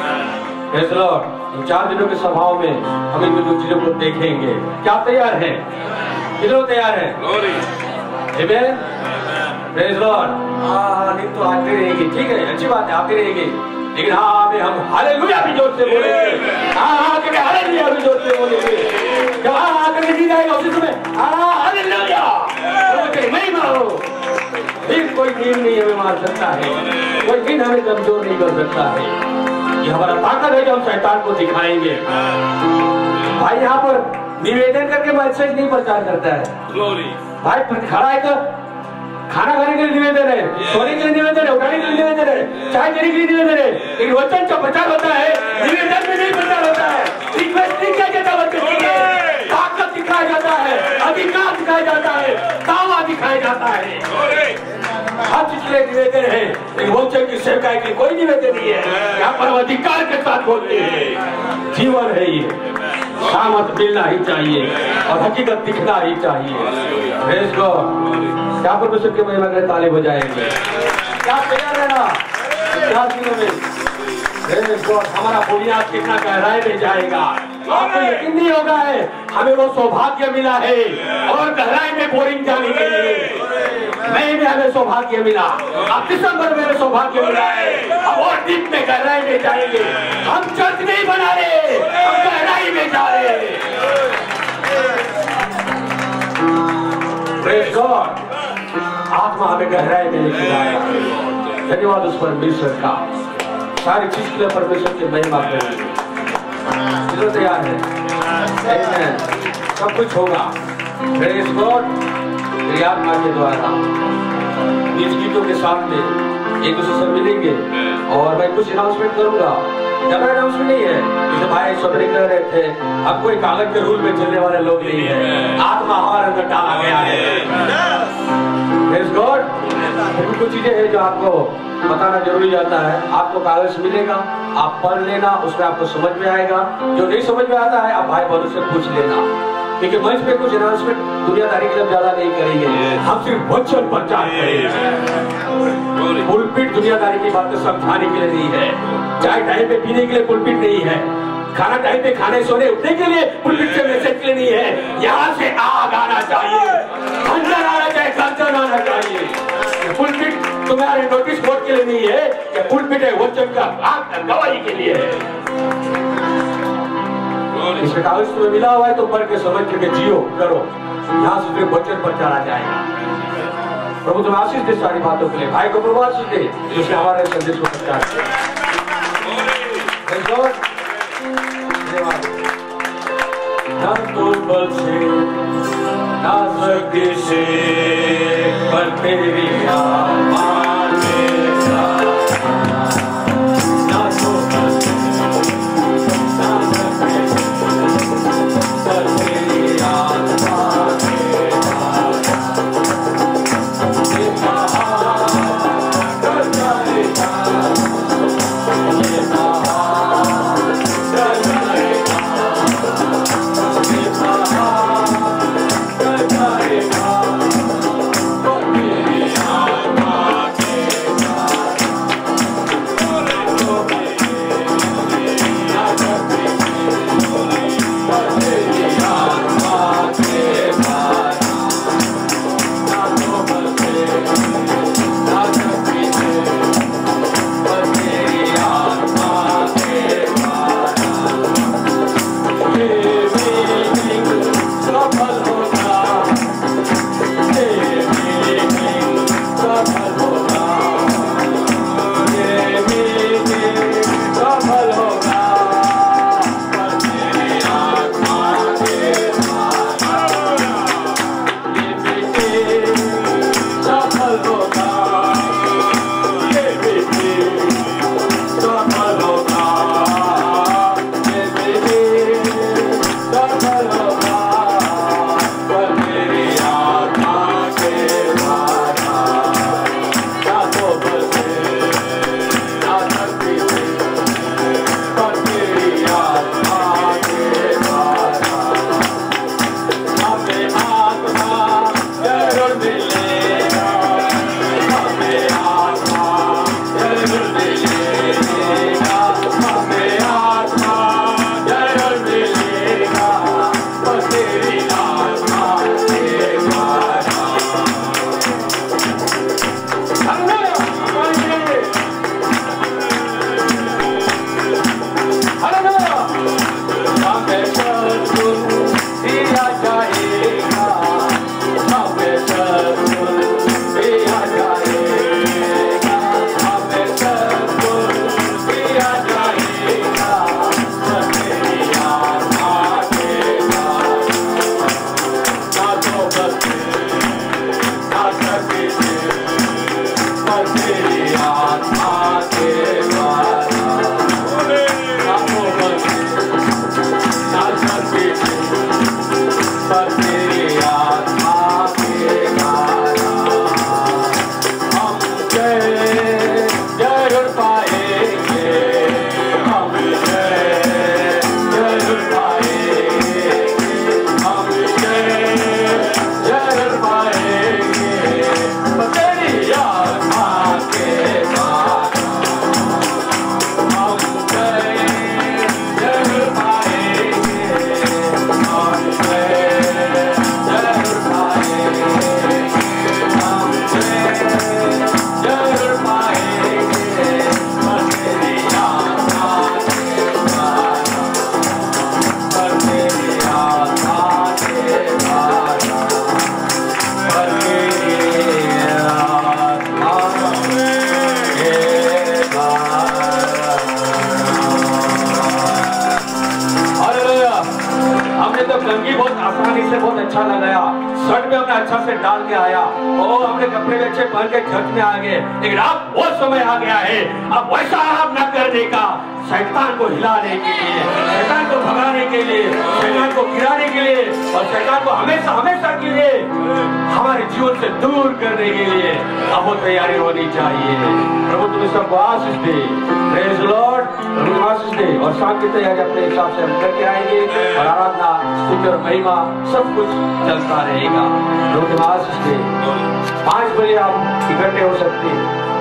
Praise the Lord. इन 4 दिनों के सभाओं में हम इन दो चीजों को देखेंगे। क्या तैयार है? कितने तैयार है? आमीन। Praise the Lord. नहीं तो आती रहेगी, ठीक है, अच्छी बात है, आती रहेगी, लेकिन हाँ में हम हालेलुया भी जोर से बोलेंगे। हाँ करके हालेलुया भी जोर से बोलेंगे। जब हाँ करके नींद आएगा उसी समय हालेलुया नहीं मारो, फिर कोई नींद नहीं हमें मार सकता है, कोई नींद हमें कमजोर नहीं कर सकता है। ये हमारा ताकत है जो हम शैतान को दिखाएंगे। भाई यहाँ पर निवेदन करके मैसेज नहीं प्रचार करता है। भाई खड़ा है तो खाना खाने के लिए निवेदन है, सोने के लिए निवेदन है, उठाने के लिए निवेदन है, चाय पीने के लिए निवेदन है, लेकिन वचन का प्रचार होता है, निवेदन में नहीं प्रचार होता है। रिक्वेस्ट नहीं किया जाता वचन के लिए, ताकत दिखाया जाता है, अधिकार दिखाया जाता है, दावा दिखाया जाता है। हर चीज के लिए निवेदन है, लेकिन वचन की सेवकाई के लिए कोई निवेदन नहीं है। यहाँ पर अधिकार के साथ बोलते हैं, जीवन है ये, सामर्थ मिलना ही चाहिए और हकीकत दिखना ही चाहिए। Praise God. क्या परमेश्वर के महिमा के ताली बजाएंगे? क्या तैयार है ना? क्या दिनों में प्रेज़ गॉड हमारा बुनियाद कितना गहराई में जाएगा, आपको यकीन नहीं होगा है। हमें वो सौभाग्य मिला है और गहराई में बोरिंग जाने के लिए मई में हमें सौभाग्य मिला, अब दिसंबर में सौभाग्य मिला है। अब और डीप में गहराई में जाएंगे। हम चर्च नहीं बना रहे, हम गहराई में जा रहे। Praise God. आत्मा हमें गहराई में लेके आया। धन्यवाद उस परमेश्वर का। सारी चीज के लिए परमेश्वर की महिमा करेंगे। चलो तैयार है? सब कुछ होगा। Praise God. मेरी आत्मा के द्वारा इस गीतों के साथ में एक दूसरे से मिलेंगे और मैं कुछ अनाउंसमेंट करूंगा। ज्यादा अनाउंसमेंट नहीं है, जैसे भाई सदरी कर रहे थे, अब कोई कागज के रूल में चलने वाले लोग नहीं है। आत्मा हमारे अंदर डाला गया है। Praise God. कुछ चीजें हैं जो आपको बताना जरूरी जाता है। आपको कागज मिलेगा, आप पढ़ लेना, उसमें आपको समझ में आएगा। जो नहीं समझ में आता है आप भाई बहनों से पूछ लेना, क्योंकि मंच पे कुछ अनाउंसमेंट दुनियादारी के लिए ज्यादा नहीं करेंगे, हम सिर्फ वचन प्रचार करेंगे। पुलपिट दुनियादारी की बातें समझाने के लिए नहीं है, चाय टाइम पे पीने के लिए पुलपिट नहीं है, खाना टाइम पे खाने सोने उठने के लिए पुलपिट से मैसेज के लिए नहीं है। यहाँ से आग आना चाहिए, अंदर आना चाहिए, गर्जन आना चाहिए। पुलपिट तुम्हारे नोटिस बोर्ड के लिए नहीं है, ये पुलपिट है वचन का आग गवाही के लिए है। इसमें कागज तुम्हें मिला हुआ है तो पढ़ के समझ के जियो करो। यहाँ से फिर वचन प्रचारा जाएगा। प्रभु तुम्हें आशीष दे सारी बातों के लिए। भाई को प्रभु आशीष दे जिससे हमारे संदेश को प्रचार ना तो बल से ना शक्ति से पर तेरी आत्मा के साथ, ना तो बल से ना शक्ति से पर तेरी आत्मा के साथ। ये महान कर जाएगा, ये महान कर जाएगा, ये महान कर जाएगा। मेरी आत्मा के साथ कंगी बहुत आसानी से बहुत अच्छा लगाया, शर्ट में हमने अच्छा से डाल के आया, और हमने कपड़े अच्छे पहन के चर्च में आ गए। लेकिन अब वो समय आ गया है, अब वैसा आप न करने का, शैतान को हिलाने के लिए, शैतान को भगाने के लिए, शैतान को गिराने के लिए, और शैतान को हमेशा हमेशा के लिए हमारे जीवन से दूर करने के लिए अब वो तैयारी होनी चाहिए। प्रभु तुम्हें सब आशीष दे। प्रेज लॉर्ड, तुम्हें आशीष दे। और शाम की तैयारी अपने हिसाब से हम करके आएंगे, और आराधना, स्तुति और महिमा सब कुछ चलता रहेगा। प्रभु तुम्हें आशीष दे। 5 बजे आप इकट्ठे हो सकते हैं।